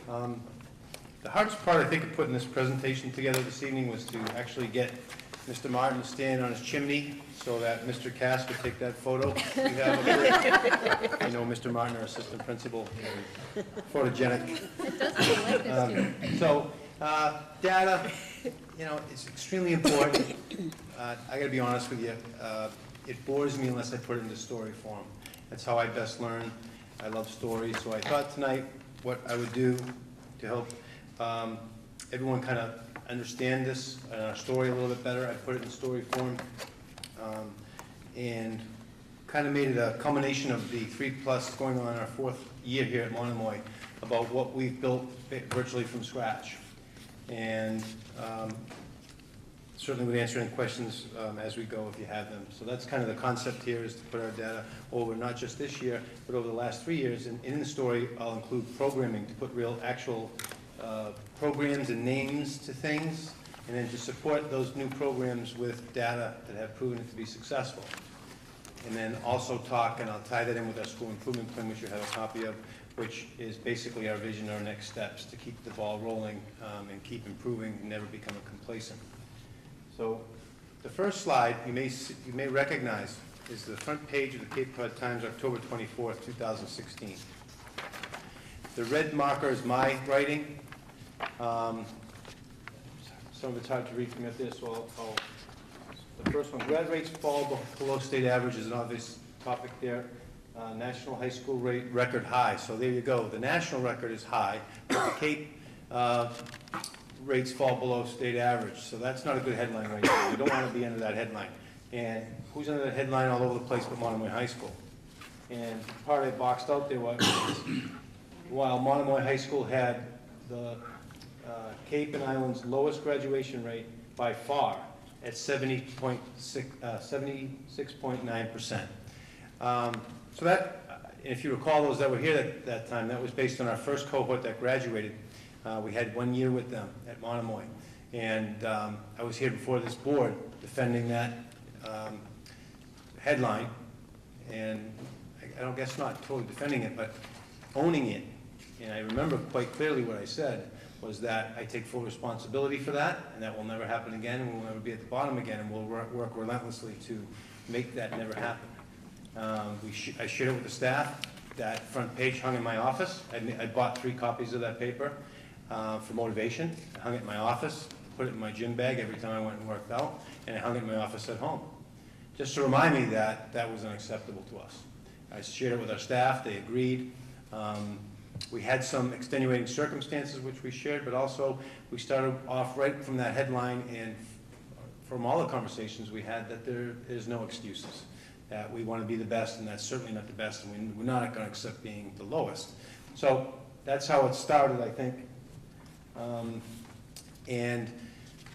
The hardest part, I think, of putting this presentation together this evening was to actually get Mr. Martin to stand on his chimney so that Mr. Cass could take that photo we have up there. You know Mr. Martin, our assistant principal, photogenic. It does look like this too. So, data, you know, it's extremely important. I gotta be honest with you, it bores me unless I put it into story form. That's how I best learn. I love stories, so I thought tonight what I would do to help everyone kind of understand this story a little bit better, I put it in story form, and kind of made it a culmination of the 3+ going on our 4th year here at Monomoy about what we've built virtually from scratch. And certainly would answer any questions as we go if you have them. So that's kind of the concept here, is to put our data over not just this year, but over the last 3 years. And in the story, I'll include programming to put real actual programs and names to things, and then to support those new programs with data that have proven it to be successful. And then also talk, and I'll tie that in with our school improvement plan, which you have a copy of, which is basically our vision, our next steps to keep the ball rolling and keep improving and never become complacent. So the first slide you may recognize is the front page of the Cape Cod Times, October 24th, 2016. The red marker is my writing. Some of it's hard to read from up there, so the first one, grad rates fall below state average, is an obvious topic there. National high school rate record high. So there you go. The national record is high, but the Cape rates fall below state average. So that's not a good headline right now. We don't want to be under that headline. And who's under that headline all over the place but Monomoy High School? And part I boxed out there was, while Monomoy High School had the Cape and Islands' lowest graduation rate by far at 76.9%. So that, if you recall those that were here at that time, that was based on our first cohort that graduated. We had 1 year with them at Monomoy. And I was here before this board defending that headline. And I don't guess not totally defending it, but owning it. And I remember quite clearly what I said was that I take full responsibility for that, and that will never happen again, and we'll never be at the bottom again, and we'll work relentlessly to make that never happen. I shared it with the staff. That front page hung in my office. I bought 3 copies of that paper for motivation. I hung it in my office, put it in my gym bag every time I went and worked out, and I hung it in my office at home. Just to remind me that that was unacceptable to us. I shared it with our staff. They agreed. We had some extenuating circumstances which we shared, but also we started off right from that headline, and from all the conversations we had, that there is no excuses. That we want to be the best, and that's certainly not the best, and we're not going to accept being the lowest. So that's how it started, I think. And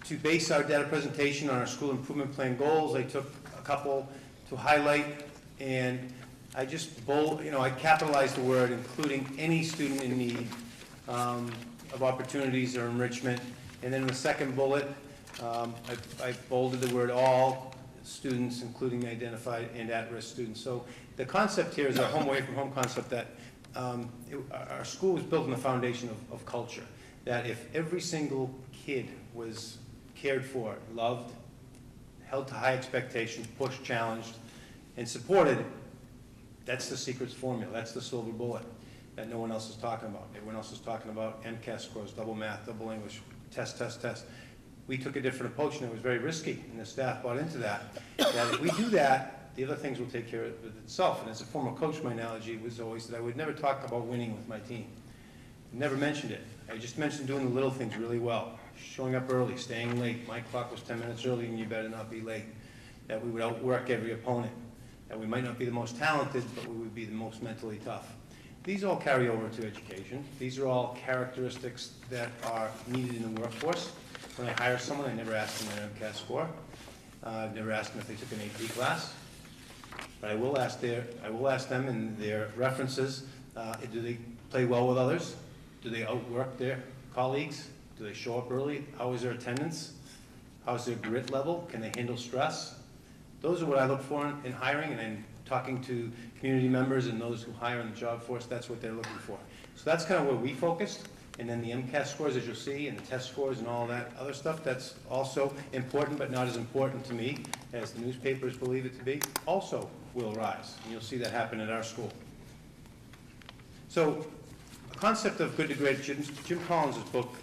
to base our data presentation on our school improvement plan goals, I took a couple to highlight, and I just I capitalized the word including any student in need of opportunities or enrichment. And then in the second bullet, I bolded the word all students, including identified and at-risk students. So the concept here is our home away from home concept, that our school was built on the foundation of culture. That if every single kid was cared for, loved, held to high expectations, pushed, challenged, and supported, that's the secret formula. That's the silver bullet that no one else is talking about. Everyone else is talking about MCAS scores, double math, double English, test. We took a different approach, and it was very risky, and the staff bought into that. That if we do that, the other things will take care of itself. And as a former coach, my analogy was always that I would never talk about winning with my team. Never mentioned it. I just mentioned doing the little things really well. Showing up early, staying late. My clock was 10 minutes early, and you better not be late. That we would outwork every opponent. That we might not be the most talented, but we would be the most mentally tough. These all carry over to education. These are all characteristics that are needed in the workforce. When I hire someone, I never ask them their MCAS score. I've never asked them if they took an AP class. But I will ask them in their references, do they play well with others? Do they outwork their colleagues? Do they show up early? How is their attendance? How's their grit level? Can they handle stress? Those are what I look for in hiring, and in talking to community members and those who hire in the job force, that's what they're looking for. So that's kind of where we focused. And then the MCAS scores, as you'll see, and the test scores and all that other stuff, that's also important, but not as important to me as the newspapers believe it to be, also will rise. And you'll see that happen at our school. So, the concept of good to great, Jim Collins' book,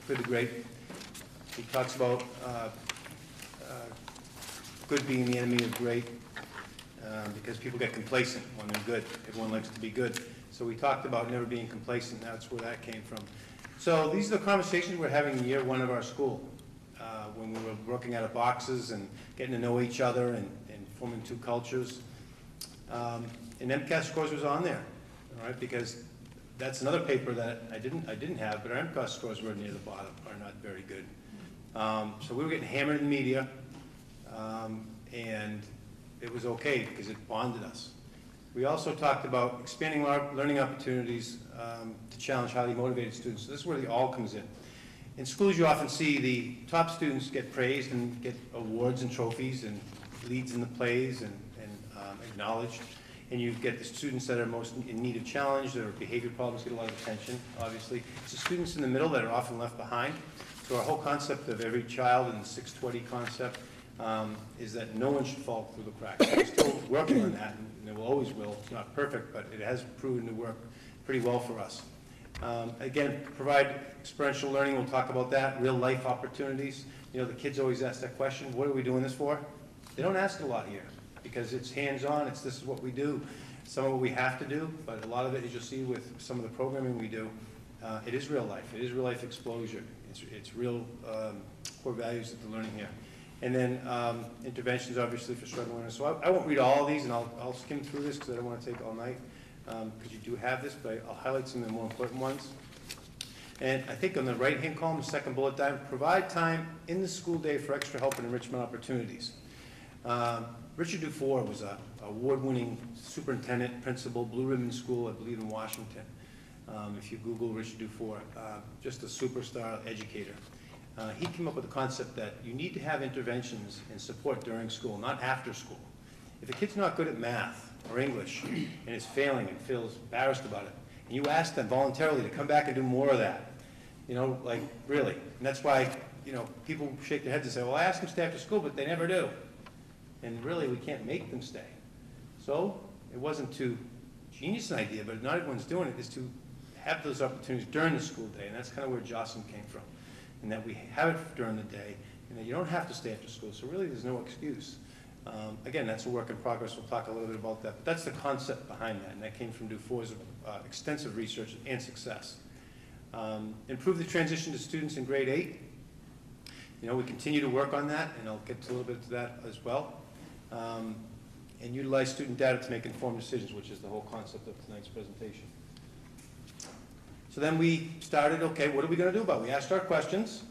Good to Great, he talks about good being the enemy of great, because people get complacent when they're good. Everyone likes to be good. So we talked about never being complacent, that's where that came from. So these are the conversations we're having in year one of our school, when we were working out of boxes and getting to know each other and forming two cultures. And MCAS scores was on there, all right, because that's another paper that I didn't have, but our MCAS scores were near the bottom, are not very good. So we were getting hammered in media, and it was okay because it bonded us. We also talked about expanding learning opportunities to challenge highly motivated students. So this is where the all comes in. In schools, you often see the top students get praised and get awards and trophies and leads in the plays and acknowledged. And you get the students that are most in need of challenge, their behavior problems get a lot of attention, obviously. It's the students in the middle that are often left behind. So our whole concept of every child in the 620 concept is that no one should fall through the cracks. We're still working on that, and it will always will. It's not perfect, but it has proven to work pretty well for us. Again, provide experiential learning. We'll talk about that. Real life opportunities. You know, the kids always ask that question, what are we doing this for? They don't ask it a lot here because it's hands-on. This is what we do. Some of what we have to do, but a lot of it, as you'll see with some of the programming we do, it is real life. It is real life exposure. It's real core values that they're learning here. And then interventions, obviously, for struggling learners. So I won't read all of these, and I'll skim through this because I don't want to take all night, because you do have this, but I'll highlight some of the more important ones. And I think on the right-hand column, the second bullet down, provide time in the school day for extra help and enrichment opportunities. Richard Dufour was an award-winning superintendent, principal, Blue Ribbon School, I believe, in Washington. If you Google Richard Dufour, just a superstar educator. He came up with the concept that you need to have interventions and support during school, not after school. If a kid's not good at math or English and is failing and feels embarrassed about it, and you ask them voluntarily to come back and do more of that, you know, like really. And that's why, you know, people shake their heads and say, well, I asked them to stay after school, but they never do. And really, we can't make them stay. So it wasn't too genius an idea, but not everyone's doing it, is to have those opportunities during the school day. And that's kind of where Jocelyn came from. And that we have it during the day, and that you don't have to stay after school. So really, there's no excuse. Again, that's a work in progress. We'll talk a little bit about that. But that's the concept behind that, and that came from Dufour's extensive research and success. Improve the transition to students in grade 8. You know, we continue to work on that, and I'll get to a little bit to that as well. And utilize student data to make informed decisions, which is the whole concept of tonight's presentation. So then we started, okay, what are we going to do about it? We asked our questions,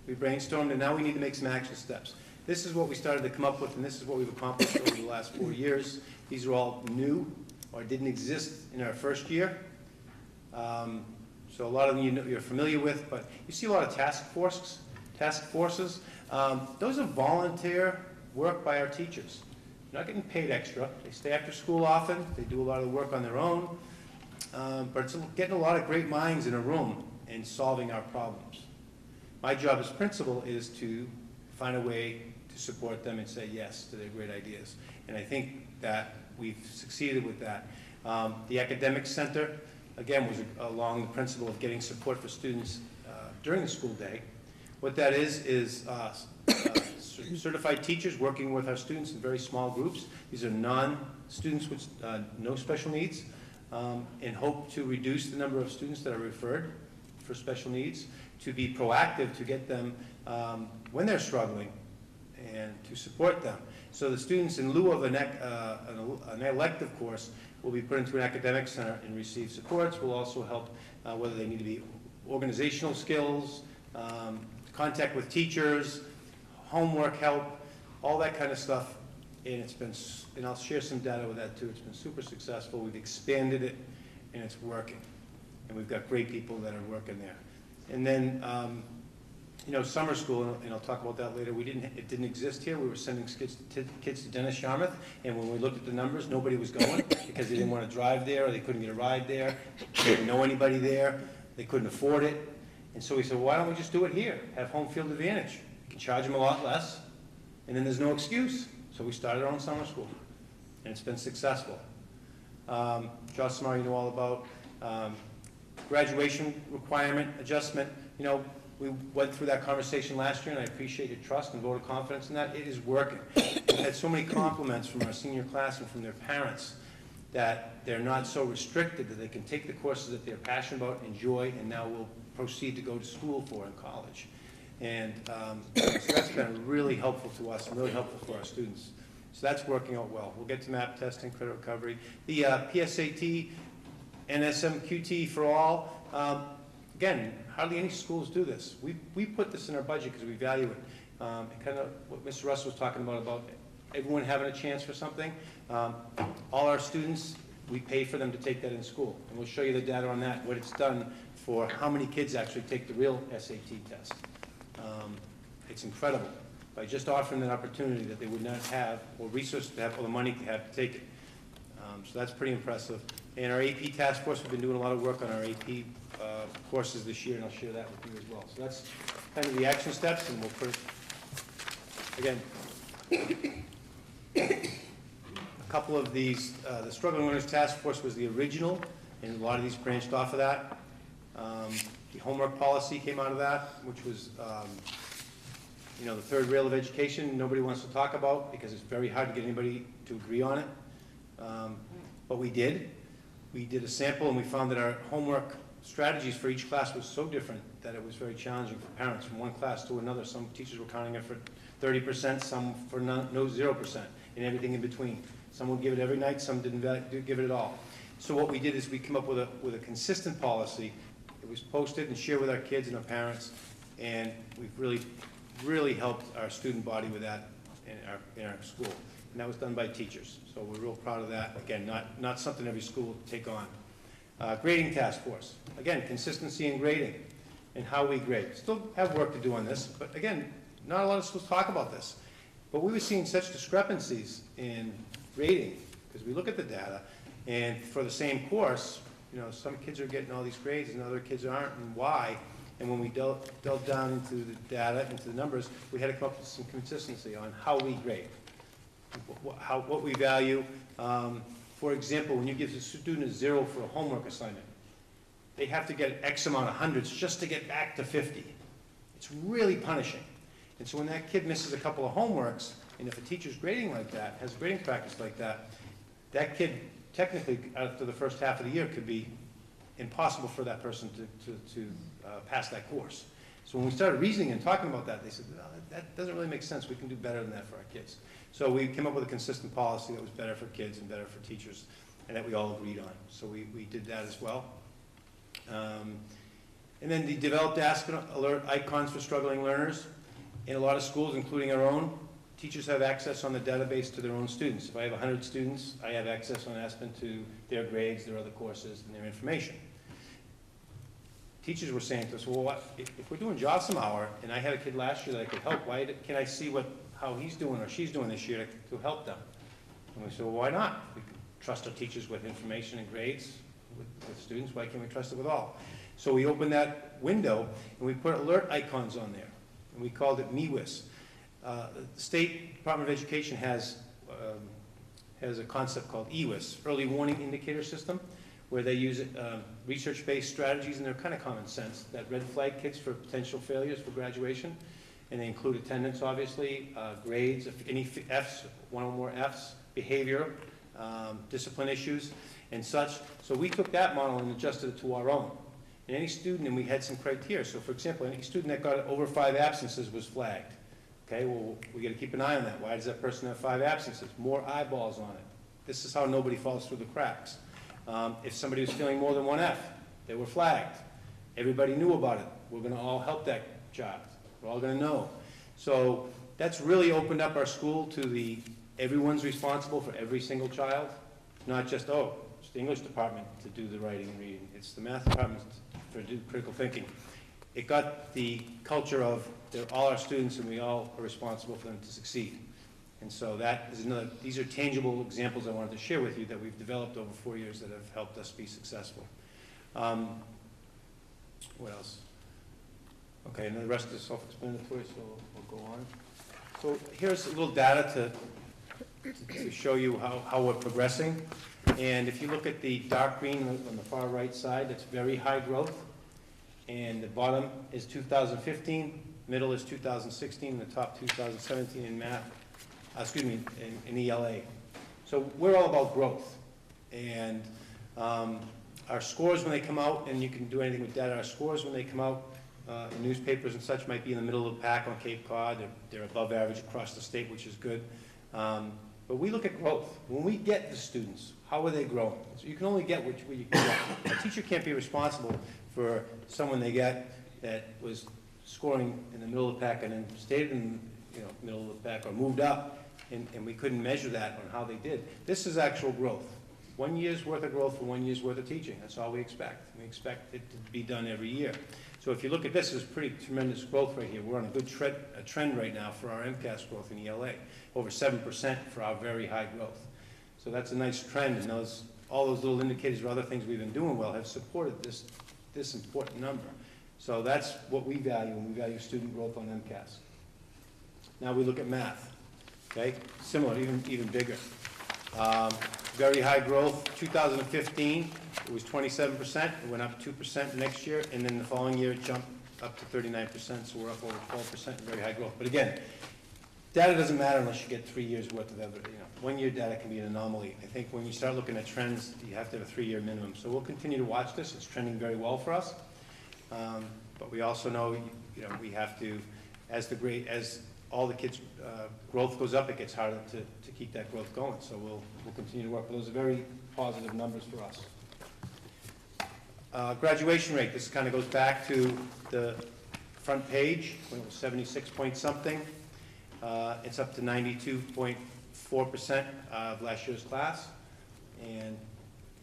we brainstormed, and now we need to make some action steps. This is what we started to come up with, and this is what we've accomplished over the last 4 years. These are all new or didn't exist in our first year. So a lot of them you're familiar with, but you see a lot of task forces. Those are volunteer work by our teachers. They're not getting paid extra. They stay after school often. They do a lot of the work on their own. But it's getting a lot of great minds in a room and solving our problems. My job as principal is to find a way to support them and say yes to their great ideas. And I think that we've succeeded with that. The academic center, again, was along the principle of getting support for students during the school day. What that is certified teachers working with our students in very small groups. These are non-students with no special needs, and hope to reduce the number of students that are referred for special needs, to be proactive to get them when they're struggling and to support them. So the students, in lieu of an elective course, will be put into an academic center and receive supports. Will also help whether they need to be organizational skills, contact with teachers, homework help, all that kind of stuff. And it's been, and I'll share some data with that too. It's been super successful. We've expanded it, and it's working. And we've got great people that are working there. And then, you know, summer school, and I'll talk about that later. It didn't exist here. We were sending kids to Dennis Yarmouth, and when we looked at the numbers, nobody was going because they didn't want to drive there, or they couldn't get a ride there. They didn't know anybody there. They couldn't afford it. And so we said, well, why don't we just do it here? Have home field advantage. You can charge them a lot less, and then there's no excuse. So we started our own summer school, and it's been successful. Josh Samar, you know all about graduation requirement adjustment. You know, we went through that conversation last year, and I appreciate your trust and vote of confidence in that. It is working. We've had so many compliments from our senior class and from their parents that they're not so restricted, that they can take the courses that they're passionate about, enjoy, and now will proceed to go to school for in college. And so that's been really helpful to us and really helpful for our students. So that's working out well. We'll get to MAP testing, credit recovery. The PSAT and SMQT for all, again, hardly any schools do this. We put this in our budget because we value it. And kind of what Mr. Russ was talking about everyone having a chance for something. All our students, we pay for them to take that in school. And we'll show you the data on that, what it's done for how many kids actually take the real SAT test. It's incredible by just offering that opportunity that they would not have, or resources to have, or the money to have to take it. So that's pretty impressive. And our AP task force, we've been doing a lot of work on our AP courses this year, and I'll share that with you as well. So that's kind of the action steps, and we'll put it, again, a couple of these, the Struggling Learners Task Force was the original, and a lot of these branched off of that. The homework policy came out of that, which was, you know, the third rail of education nobody wants to talk about because it's very hard to get anybody to agree on it. But we did. We did a sample and we found that our homework strategies for each class was so different that it was very challenging for parents from one class to another. Some teachers were counting it for 30%, some for no 0%, and everything in between. Some would give it every night, some didn't give it at all. So what we did is we came up with a consistent policy. It was posted and shared with our kids and our parents, and we've really helped our student body with that in our school. And that was done by teachers. So we're real proud of that. Again, not something every school will take on. Grading task force. Again, consistency in grading and how we grade. Still have work to do on this, but again, not a lot of schools talk about this. But we were seeing such discrepancies in grading, because we look at the data, and for the same course, you know, some kids are getting all these grades and other kids aren't, and why? And when we delved down into the data, into the numbers, we had to come up with some consistency on how we grade, what we value. For example, when you give a student a 0 for a homework assignment, they have to get X amount of hundreds just to get back to 50. It's really punishing. And so when that kid misses a couple of homeworks, and if a teacher's grading like that, has grading practice like that, that kid technically, after the first half of the year, could be impossible for that person to pass that course. So when we started reasoning and talking about that, they said, no, that doesn't really make sense. We can do better than that for our kids. So we came up with a consistent policy that was better for kids and better for teachers, and that we all agreed on. So we did that as well. And then the developed Ask Alert icons for struggling learners. In a lot of schools, including our own, teachers have access on the database to their own students. If I have 100 students, I have access on Aspen to their grades, their other courses, and their information. Teachers were saying to us, well, if we're doing Jocelyn Hour, and I had a kid last year that I could help, why can I see how he's doing or she's doing this year to help them? And we said, well, why not? We can trust our teachers with information and grades with students. Why can't we trust it with all? So we opened that window, and we put alert icons on there, and we called it MWIS. The State Department of Education has a concept called EWIS, Early Warning Indicator System, where they use research-based strategies, and they're kind of common sense, that red flag kids for potential failures for graduation. And they include attendance, obviously, grades, if any Fs, one or more Fs, behavior, discipline issues, and such. So we took that model and adjusted it to our own. And any student, and we had some criteria. So for example, any student that got over 5 absences was flagged. Okay, well, we got to keep an eye on that. Why does that person have 5 absences? More eyeballs on it. This is how nobody falls through the cracks. If somebody was feeling more than 1 F, they were flagged. Everybody knew about it. We're going to all help that child. We're all going to know. So that's really opened up our school to everyone's responsible for every single child. Not just, oh, it's the English department to do the writing and reading. It's the math department for do critical thinking. It got the culture of they're all our students and we all are responsible for them to succeed. And so that is these are tangible examples I wanted to share with you that we've developed over 4 years that have helped us be successful. What else? Okay, and the rest is self-explanatory, so we'll go on. So here's a little data to show you how we're progressing. And if you look at the dark green on the far right side, it's very high growth. And the bottom is 2015, middle is 2016, and the top 2017 in math, in ELA. So we're all about growth. And our scores when they come out, and you can do anything with data, our scores when they come out in newspapers and such might be in the middle of the pack on Cape Cod. They're above average across the state, which is good. But we look at growth. When we get the students, how are they growing? So you can only get what you can get. A teacher can't be responsible for someone they get that was scoring in the middle of the pack and then stayed in the middle of the pack or moved up, and we couldn't measure that on how they did. This is actual growth. 1 year's worth of growth for 1 year's worth of teaching. That's all we expect. We expect it to be done every year. So if you look at this, it's pretty tremendous growth right here. We're on a good trend right now for our MCAS growth in ELA, over 7% for our very high growth. So that's a nice trend, and all those little indicators or other things we've been doing well have supported this important number. So that's what we value when we value student growth on MCAS. Now we look at math, okay? Similar, even bigger. Very high growth. 2015, it was 27%. It went up 2% next year, and then the following year it jumped up to 39%, so we're up over 12%, very high growth. But again, data doesn't matter unless you get 3 years worth of evidence. 1 year data can be an anomaly. I think when you start looking at trends, you have to have a 3 year minimum. So we'll continue to watch this. It's trending very well for us. But we also know, we have to, as all the kids' growth goes up, it gets harder to keep that growth going. So we'll continue to work. But those are very positive numbers for us. Graduation rate. This kind of goes back to the front page when it was 76 point something. It's up to 92.4% of last year's class, and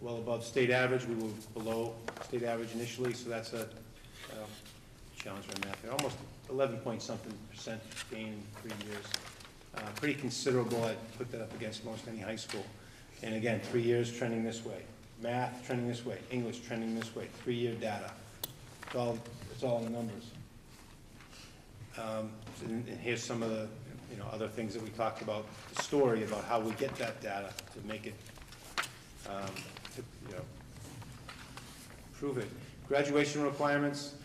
well above state average. We were below state average initially, so that's a challenge for math there. Almost 11 point something % gain in 3 years. Pretty considerable. I'd put that up against most any high school. And again, 3 years trending this way. Math trending this way. English trending this way. 3 year data. It's all in the numbers. And here's some of the other things that we talked about. The story about how we get that data to make it, prove it. Graduation requirements.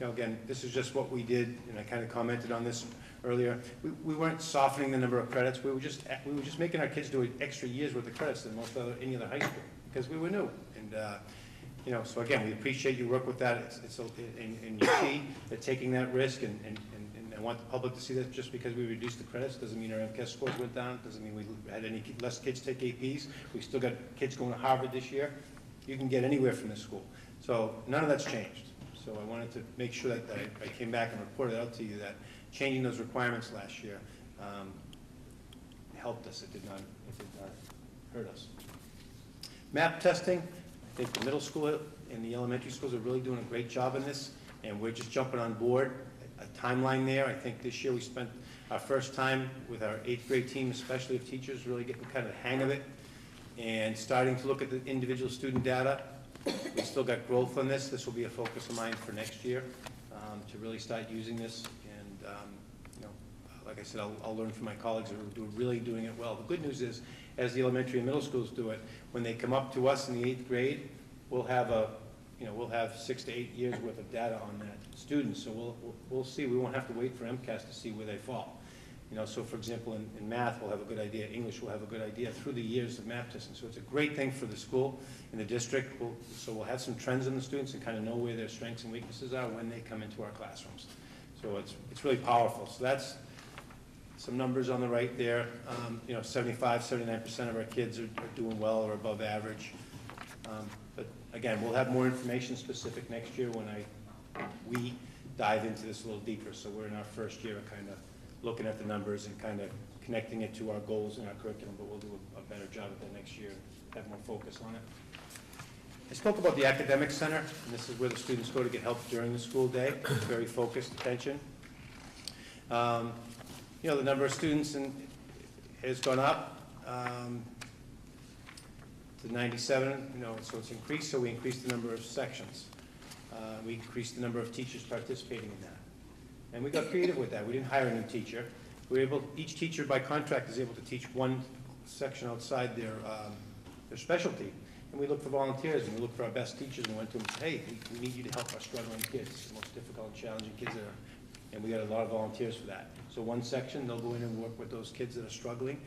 Again, this is just what we did, and I kind of commented on this earlier. We weren't softening the number of credits. We were just making our kids do extra years worth of credits than any other high school because we were new. And so again, we appreciate your work with that. And you see that taking that risk, and I want the public to see that just because we reduced the credits doesn't mean our MCAS scores went down. Doesn't mean we had any less kids take APs. We still got kids going to Harvard this year. You can get anywhere from this school. So none of that's changed. So I wanted to make sure that I came back and reported out to you that changing those requirements last year helped us. It did not hurt us. MAP testing. I think the middle school and the elementary schools are really doing a great job in this, and we're just jumping on board. A timeline there. I think this year we spent our first time with our 8th grade team, especially of teachers, really getting kind of the hang of it and starting to look at the individual student data. We still got growth on this. This will be a focus of mine for next year to really start using this. And like I said, I'll learn from my colleagues who are really doing it well. The good news is, as the elementary and middle schools do it, when they come up to us in the 8th grade, we'll have 6 to 8 years worth of data on that student. So we'll see. We won't have to wait for MCAS to see where they fall. So for example, in math, we'll have a good idea. English, we'll have a good idea through the years of math testing. So it's a great thing for the school and the district. So we'll have some trends in the students and kind of know where their strengths and weaknesses are when they come into our classrooms. So it's really powerful. So that's some numbers on the right there. 75, 79% of our kids are doing well or above average. But again, we'll have more information specific next year when we dive into this a little deeper. So we're in our first year of kind of looking at the numbers and kind of connecting it to our goals and our curriculum, but we'll do a better job of that next year, have more focus on it. I spoke about the academic center, and this is where the students go to get help during the school day. Very focused attention. The number of students has gone up to 97, so it's increased, so we increased the number of sections. We increased the number of teachers participating in that. And we got creative with that. We didn't hire a new teacher. We were able, each teacher by contract is able to teach one section outside their specialty. And we looked for volunteers, and we looked for our best teachers, and went to them and said, hey, we need you to help our struggling kids, the most difficult and challenging kids that are, and we got a lot of volunteers for that. So one section, they'll go in and work with those kids that are struggling.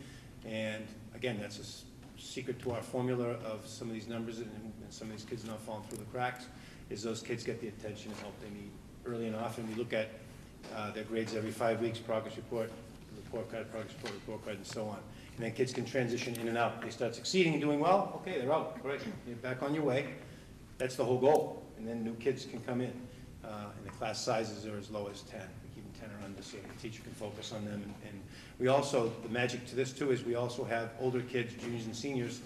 And again, that's a secret to our formula of some of these numbers and some of these kids not falling through the cracks, is those kids get the attention and help they need early and often. We look at their grades every 5 weeks, progress report, report card, progress report card, and so on. And then kids can transition in and out. They start succeeding and doing well, okay, they're out, great, you're back on your way. That's the whole goal. And then new kids can come in, and the class sizes are as low as 10. We keep them 10 or under so the teacher can focus on them. And we also, the magic to this too is we also have older kids, juniors and seniors,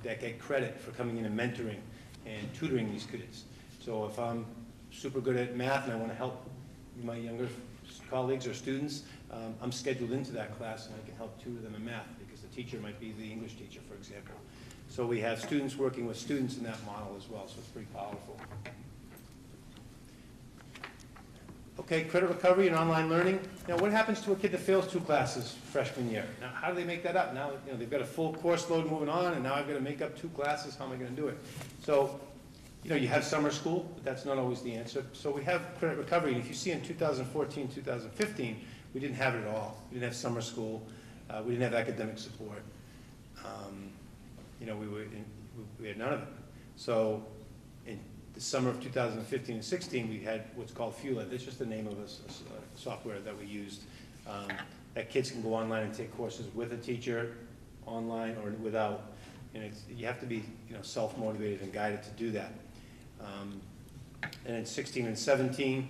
that get credit for coming in and mentoring and tutoring these kids. So if I'm super good at math and I want to help my younger colleagues or students, I'm scheduled into that class and I can help tutor them in math because the teacher might be the English teacher, for example. So we have students working with students in that model as well, so it's pretty powerful. Okay, credit recovery and online learning. Now, what happens to a kid that fails 2 classes freshman year? Now, how do they make that up? Now, they've got a full course load moving on, and now I've got to make up 2 classes. How am I going to do it? So, you have summer school, but that's not always the answer. So we have credit recovery, and if you see in 2014, 2015, we didn't have it at all. We didn't have summer school. We didn't have academic support. We had none of it. So in the summer of 2015 and 16, we had what's called FUEL. That's just the name of a software that we used. That kids can go online and take courses with a teacher, online or without. And you have to be self-motivated and guided to do that. And in 16 and 17,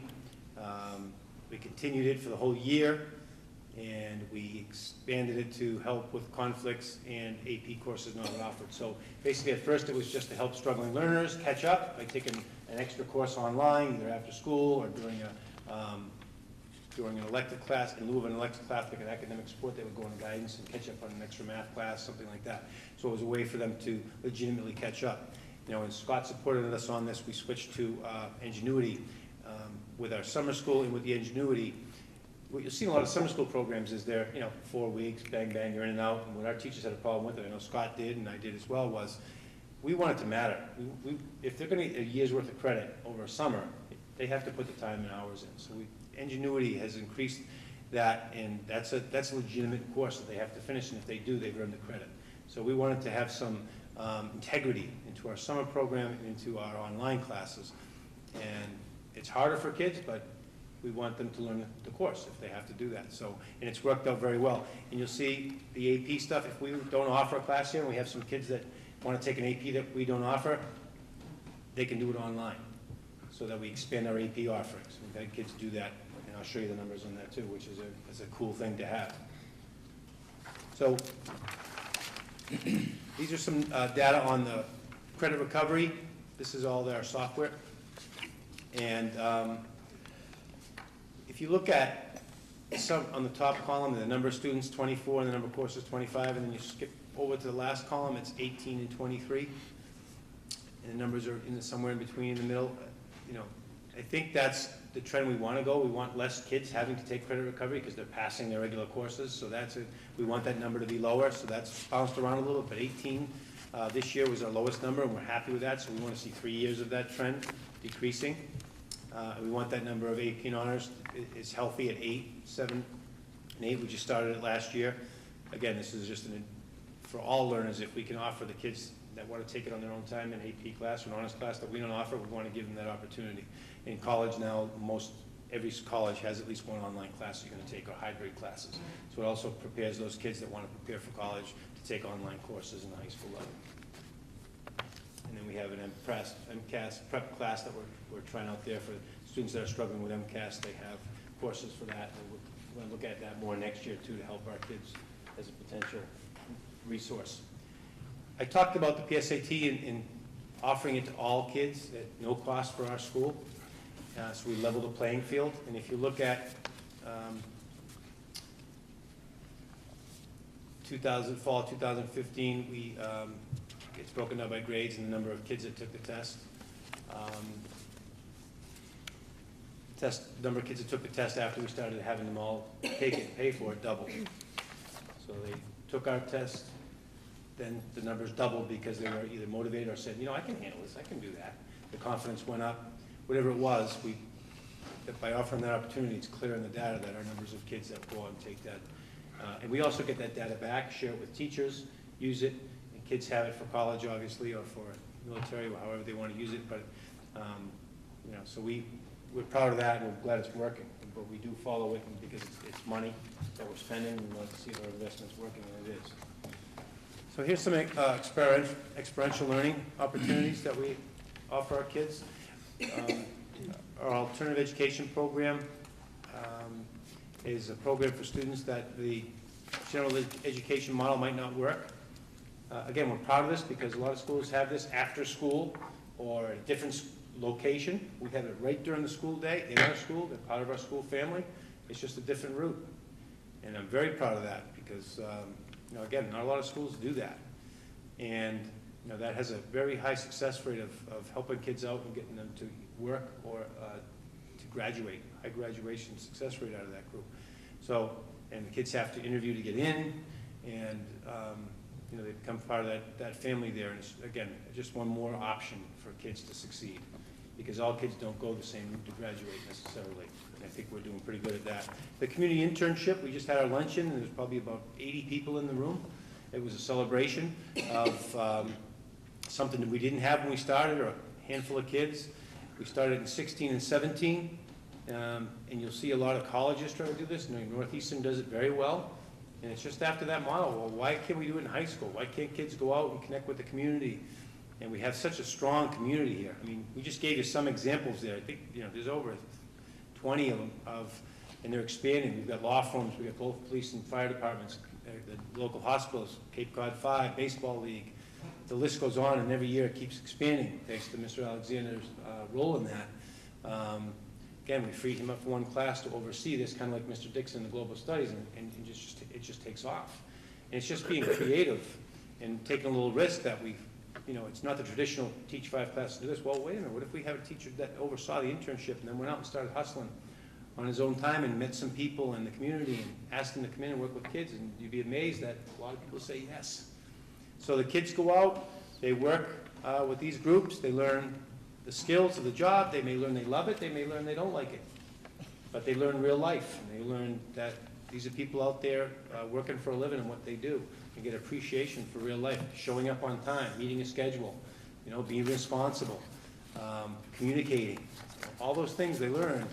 we continued it for the whole year, and we expanded it to help with conflicts and AP courses not offered. So basically at first it was just to help struggling learners catch up by taking an extra course online, either after school or during an elective class. In lieu of an elective class, like an academic support, they would go on guidance and catch up on an extra math class, something like that. So it was a way for them to legitimately catch up. And Scott supported us on this. We switched to Ingenuity with our summer school, and with the Ingenuity, what you'll see in a lot of summer school programs is they're 4 weeks, bang, bang, you're in and out. And what our teachers had a problem with, it, I know Scott did and I did as well, was we want it to matter. If they're going to get a year's worth of credit over a summer, they have to put the time and hours in. So Ingenuity has increased that, and that's a legitimate course that they have to finish, and if they do, they've earned the credit. So we wanted to have some integrity into our summer program and into our online classes. And it's harder for kids, but we want them to learn the course if they have to do that. So, and it's worked out very well. And you'll see the AP stuff, if we don't offer a class here, and we have some kids that want to take an AP that we don't offer, they can do it online, so that we expand our AP offerings. We've had kids do that, and I'll show you the numbers on that too, which is a cool thing to have. So these are some data on the credit recovery. This is all our software. And if you look at some on the top column, the number of students, 24, and the number of courses, 25, and then you skip over to the last column, it's 18 and 23. And the numbers are somewhere in between, in the middle. I think that's the trend we want to go. We want less kids having to take credit recovery because they're passing their regular courses. So we want that number to be lower. So that's bounced around a little, but 18 this year was our lowest number, and we're happy with that. So we want to see 3 years of that trend decreasing. We want that number of AP and honors is healthy at 8, 7, and 8. We just started it last year. Again, this is just for all learners. If we can offer the kids that want to take it on their own time in AP class or an honors class that we don't offer, we want to give them that opportunity. In college now, every college has at least one online class you're going to take, or hybrid classes. So it also prepares those kids that want to prepare for college to take online courses in the high school level. And then we have an MCAS prep class that we're trying out there for students that are struggling with MCAS. They have courses for that. And we're going to look at that more next year too, to help our kids as a potential resource. I talked about the PSAT in offering it to all kids at no cost for our school. So we level the playing field. And if you look at fall 2015, it's broken down by grades and the number of kids that took the test. number of kids that took the test after we started having them all take it, pay for it, doubled. So they took our test, then the numbers doubled because they were either motivated or said, you know, I can handle this, I can do that. The confidence went up. Whatever it was, by offering that opportunity, it's clear in the data that our numbers of kids that go on and take that. And we also get that data back, share it with teachers, use it, and kids have it for college, obviously, or for military, or however they want to use it. But, you know, so we're proud of that, and we're glad it's working. But we do follow it because it's money that we're spending, and we want to see if our investment's working, and it is. So here's some experiential learning opportunities that we offer our kids. Our alternative education program is a program for students that the general education model might not work. Again, we're proud of this because a lot of schools have this after school or at a different location. We have it right during the school day in our school. They're part of our school family. It's just a different route. And I'm very proud of that because, you know, again, not a lot of schools do that. And, you know, that has a very high success rate of helping kids out and getting them to work or to graduate, high graduation success rate out of that group. So, and the kids have to interview to get in, and, you know, they become part of that family there. And it's, again, just one more option for kids to succeed, because all kids don't go the same route to graduate necessarily. And I think we're doing pretty good at that. The community internship, we just had our luncheon, and there's probably about 80 people in the room. It was a celebration of something that we didn't have when we started, or a handful of kids. We started in 16 and 17, and you'll see a lot of colleges try to do this. Northeastern does it very well, and it's just after that model. Well, why can't we do it in high school? Why can't kids go out and connect with the community? And we have such a strong community here. I mean, we just gave you some examples there. I think, you know, there's over 20 of them, and they're expanding. We've got law firms, we've got both police and fire departments, the local hospitals, Cape Cod 5, Baseball League. The list goes on, and every year it keeps expanding, thanks to Mr. Alexander's role in that. Again, we freed him up for one class to oversee this, kind of like Mr. Dixon in the global studies, and it just takes off. And it's just being creative and taking a little risk that you know, it's not the traditional teach 5 classes to this. Well, wait a minute, what if we have a teacher that oversaw the internship and then went out and started hustling on his own time and met some people in the community and asked them to come in and work with kids? And you'd be amazed that a lot of people say yes. So the kids go out, they work with these groups, they learn the skills of the job, they may learn they love it, they may learn they don't like it. But they learn real life, and they learn that these are people out there working for a living in what they do, and get appreciation for real life, showing up on time, meeting a schedule, you know, being responsible, communicating. All those things they learn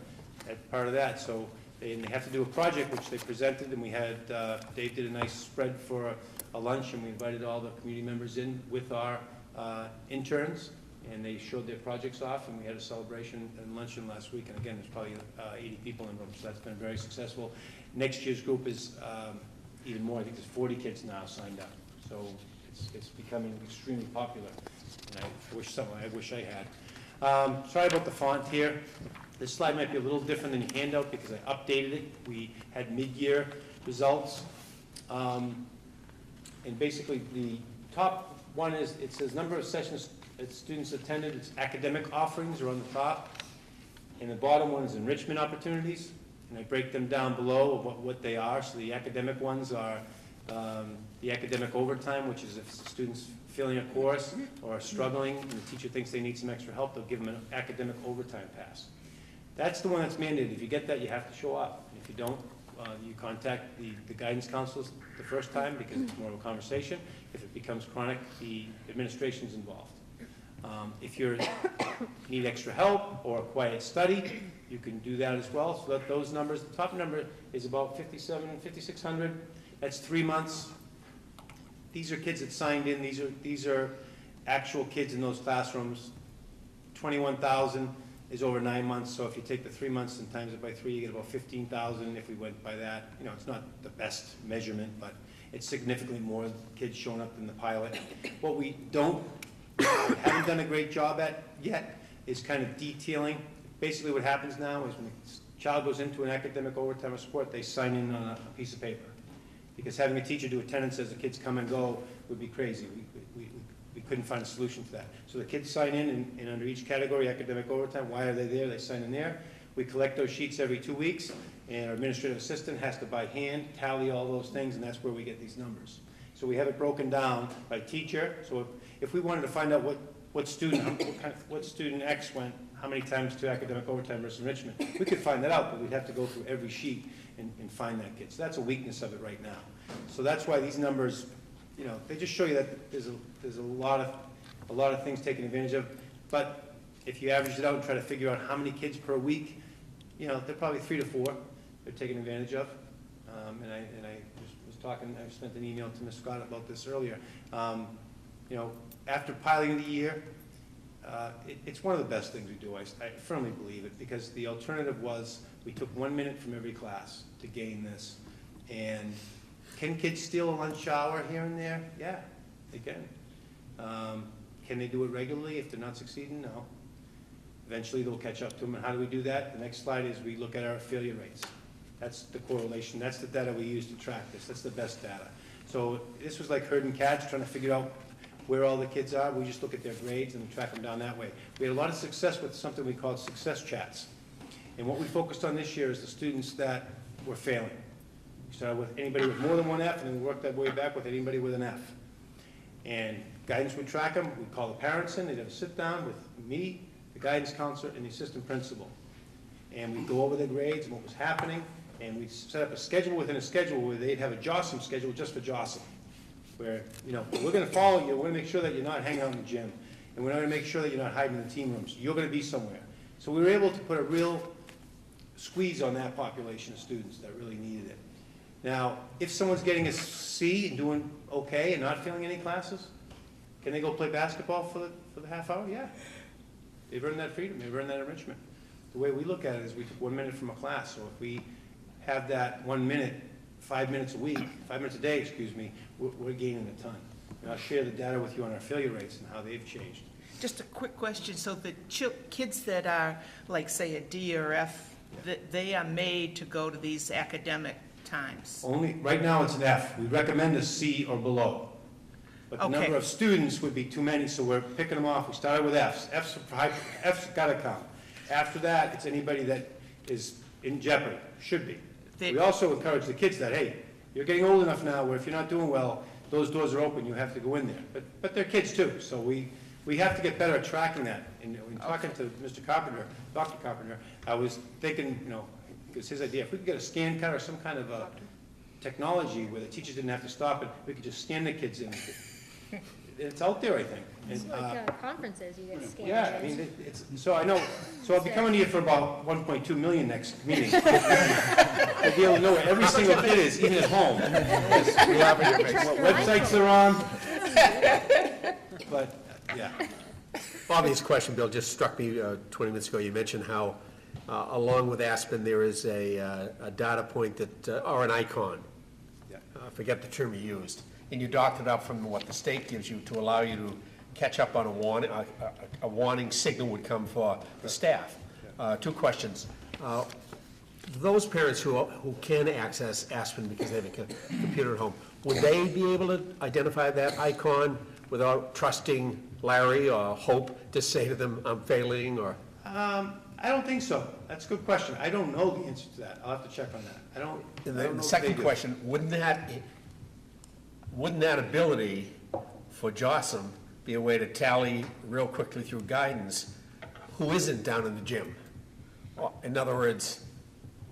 as part of that. So they have to do a project, which they presented, and we had, Dave did a nice spread for a lunch, and we invited all the community members in with our interns, and they showed their projects off, and we had a celebration and luncheon last week. And again, there's probably 80 people in the room, so that's been very successful. Next year's group is even more. I think there's 40 kids now signed up, so it's becoming extremely popular. And I wish I had. Sorry about the font here. This slide might be a little different than your handout because I updated it. We had mid-year results. And basically the top one is, it says number of sessions that students attended. It's academic offerings are on the top. And the bottom one is enrichment opportunities. And I break them down below of what they are. So the academic ones are the academic overtime, which is if the student's failing a course or struggling and the teacher thinks they need some extra help, they'll give them an academic overtime pass. That's the one that's mandated. If you get that, you have to show up. And if you don't, you contact the guidance counselors the first time because it's more of a conversation. If it becomes chronic, the administration's involved. If you need extra help or a quiet study, you can do that as well. So those numbers, the top number is about 5,600. That's 3 months. These are kids that signed in. These are actual kids in those classrooms. 21,000 is over 9 months. So if you take the 3 months and times it by 3, you get about 15,000. If we went by that, you know, it's not the best measurement, but it's significantly more kids showing up than the pilot. What we haven't done a great job at yet is kind of detailing. Basically what happens now is when a child goes into an academic overtime or sport, they sign in on a piece of paper. Because having a teacher do attendance as the kids come and go would be crazy. We couldn't find a solution to that. So the kids sign in, and under each category, academic overtime, why are they there? They sign in there. We collect those sheets every 2 weeks, and our administrative assistant has to by hand tally all those things, and that's where we get these numbers. So we have it broken down by teacher, so if we wanted to find out what student X went, how many times to academic overtime versus enrichment, we could find that out, but we'd have to go through every sheet and find that kid. So that's a weakness of it right now. So that's why these numbers, you know, they just show you that there's a lot of things taken advantage of. But if you average it out and try to figure out how many kids per week, you know, they're probably 3 to 4 they're taken advantage of. And I just was talking, I sent an email to Ms. Scott about this earlier. You know, after piloting the year, it's one of the best things we do. I firmly believe it, because the alternative was we took 1 minute from every class to gain this. And can kids steal a lunch hour here and there? Yeah, they can. Can they do it regularly if they're not succeeding? No. Eventually they'll catch up to them. And how do we do that? The next slide is we look at our failure rates. That's the correlation. That's the data we use to track this. That's the best data. So this was like herding cats, trying to figure out where all the kids are. We just look at their grades and track them down that way. We had a lot of success with something we called success chats. And what we focused on this year is the students that were failing. We started with anybody with more than one F, and then we worked that way back with anybody with an F. And guidance would track them. We'd call the parents in. They'd have a sit down with me, the guidance counselor, and the assistant principal. And we'd go over their grades and what was happening. And we'd set up a schedule within a schedule where they'd have a JOSM schedule just for JOSM. Where, you know, we're going to follow you. We're going to make sure that you're not hanging out in the gym. And we're going to make sure that you're not hiding in the team rooms. You're going to be somewhere. So we were able to put a real squeeze on that population of students that really needed it. Now, if someone's getting a C and doing okay and not failing any classes, can they go play basketball for the half hour? Yeah. They've earned that freedom. They've earned that enrichment. The way we look at it is we took 1 minute from a class. So if we have that 1 minute, 5 minutes a week, 5 minutes a day, excuse me, we're gaining a ton. And I'll share the data with you on our failure rates and how they've changed. Just a quick question. So the kids that are, like, say, a D or F, they are made to go to these academic times? Only, right now it's an F. We recommend a C or below. But the number of students would be too many, so we're picking them off. We started with Fs. F's got to come. After that, it's anybody that is in jeopardy, should be. We also encourage the kids that, hey, you're getting old enough now where if you're not doing well, those doors are open, you have to go in there. But they're kids too, so we have to get better at tracking that. And in talking to Mr. Carpenter, Dr. Carpenter, I was thinking, you know, it was his idea, if we could get a scan card or some kind of a technology where the teachers didn't have to stop it, we could just scan the kids in. It's out there, I think. It's like conferences, you get scanned. Yeah, I mean, so I know, so I'll be coming to you for about 1.2 million next meeting. I'll be able to know where every single kid is, even at home. What websites they're on. But, yeah. Bobby's question, Bill, just struck me 20 minutes ago. You mentioned how, along with Aspen, there is a data point that, or an icon. Yeah. I forget the term you used. And you docked it up from what the state gives you to allow you to catch up on a warning signal would come for the staff. Two questions. Those parents who can access Aspen because they have a computer at home, would they be able to identify that icon without trusting Larry or Hope to say to them, I'm failing, or? I don't think so. That's a good question. I don't know the answer to that. I'll have to check on that. I don't know The second question, wouldn't that ability for JOSM be a way to tally real quickly through guidance who isn't down in the gym? Well, in other words,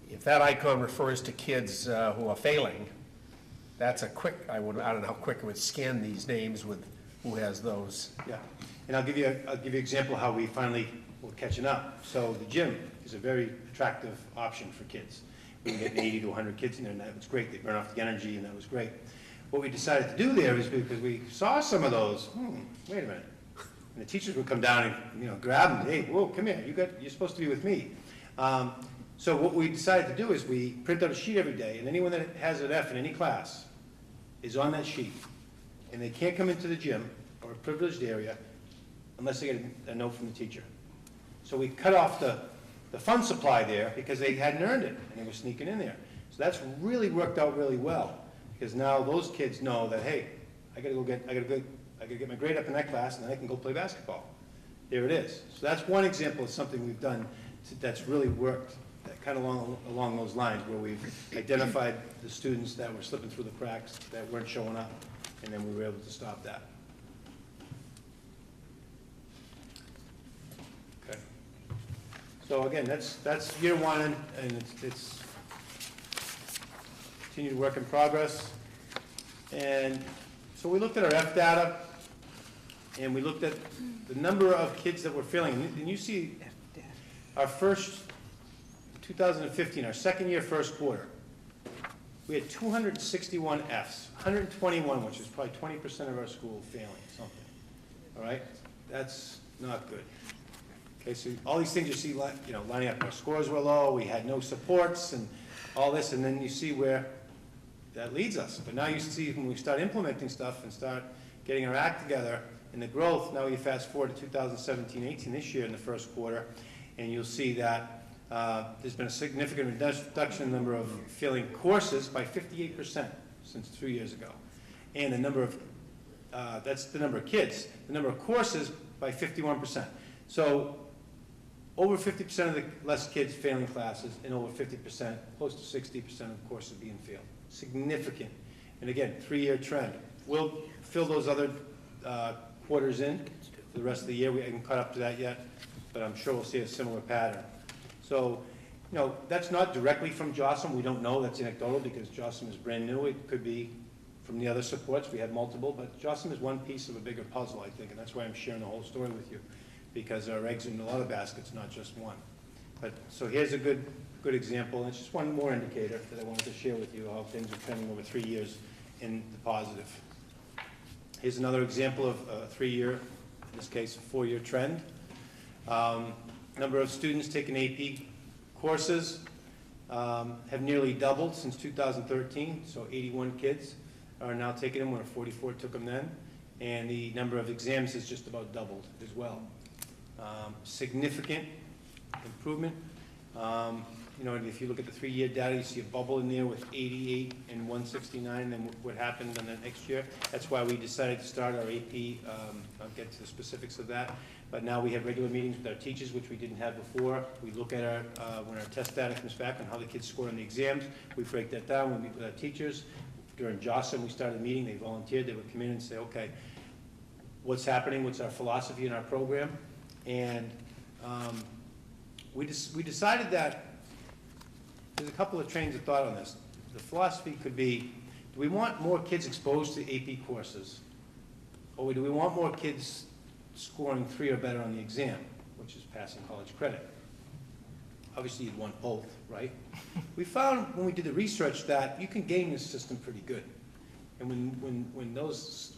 if that icon refers to kids who are failing, that's a quick, I don't know how quick it would scan these names with who has those. Yeah, and I'll give you an example of how we finally were catching up. So the gym is a very attractive option for kids. We can get 80 to 100 kids in there, and that was great. They burn off the energy, and that was great. What we decided to do there is because we saw some of those, wait a minute. And the teachers would come down and, grab them. Hey, whoa, come here. You're supposed to be with me. So what we decided to do is we print out a sheet every day, and anyone that has an F in any class is on that sheet. And they can't come into the gym or a privileged area unless they get a note from the teacher. So we cut off the fund supply there because they hadn't earned it, and they were sneaking in there. So that's really worked out really well. Because now those kids know that, hey, I gotta get my grade up in that class, and then I can go play basketball. There it is. So that's one example of something we've done that's really worked, that kind of along those lines, where we've identified the students that were slipping through the cracks, that weren't showing up, and then we were able to stop that. Okay. So again, that's year one, and it's continued work in progress. And so we looked at our F data, and we looked at the number of kids that were failing. And you see our first, 2015, our second year, first quarter, we had 261 Fs, 121, which is probably 20% of our school failing something. All right? That's not good. Okay, so all these things you see, lining up, our scores were low, we had no supports, and all this, and then you see where that leads us. But now you see when we start implementing stuff and start getting our act together and the growth, now you fast forward to 2017-18 this year in the first quarter, and you'll see that there's been a significant reduction in the number of failing courses by 58% since 2 years ago. And the number of, that's the number of kids, the number of courses by 51%. So over 50% of the less kids failing classes, and over 50%, close to 60% of courses being failed. Significant. And again, 3-year trend. We'll fill those other quarters in for the rest of the year. We haven't caught up to that yet, but I'm sure we'll see a similar pattern. So, that's not directly from Jocelyn. We don't know. That's anecdotal because Jocelyn is brand new. It could be from the other supports. We have multiple, but Jocelyn is one piece of a bigger puzzle, I think, and that's why I'm sharing the whole story with you, because our eggs are in a lot of baskets, not just one. But so here's a good example, and it's just one more indicator that I wanted to share with you how things are trending over 3 years in the positive. Here's another example of a 3-year, in this case, a 4-year trend. Number of students taking AP courses have nearly doubled since 2013, so 81 kids are now taking them, where 44 took them then, and the number of exams has just about doubled as well. Significant improvement. If you look at the 3-year data, you see a bubble in there with 88 and 169, and then what happened in the next year. That's why we decided to start our AP. I'll get to the specifics of that. But now we have regular meetings with our teachers, which we didn't have before. We look at when our test data comes back on how the kids score on the exams. We break that down. We meet with our teachers. During Jocelyn, we started a meeting. They volunteered. They would come in and say, okay, what's happening? What's our philosophy in our program? And we decided that there's a couple of trains of thought on this. The philosophy could be, do we want more kids exposed to AP courses? Or do we want more kids scoring 3 or better on the exam, which is passing college credit? Obviously, you'd want both, right? We found when we did the research that you can game this system pretty good. And when those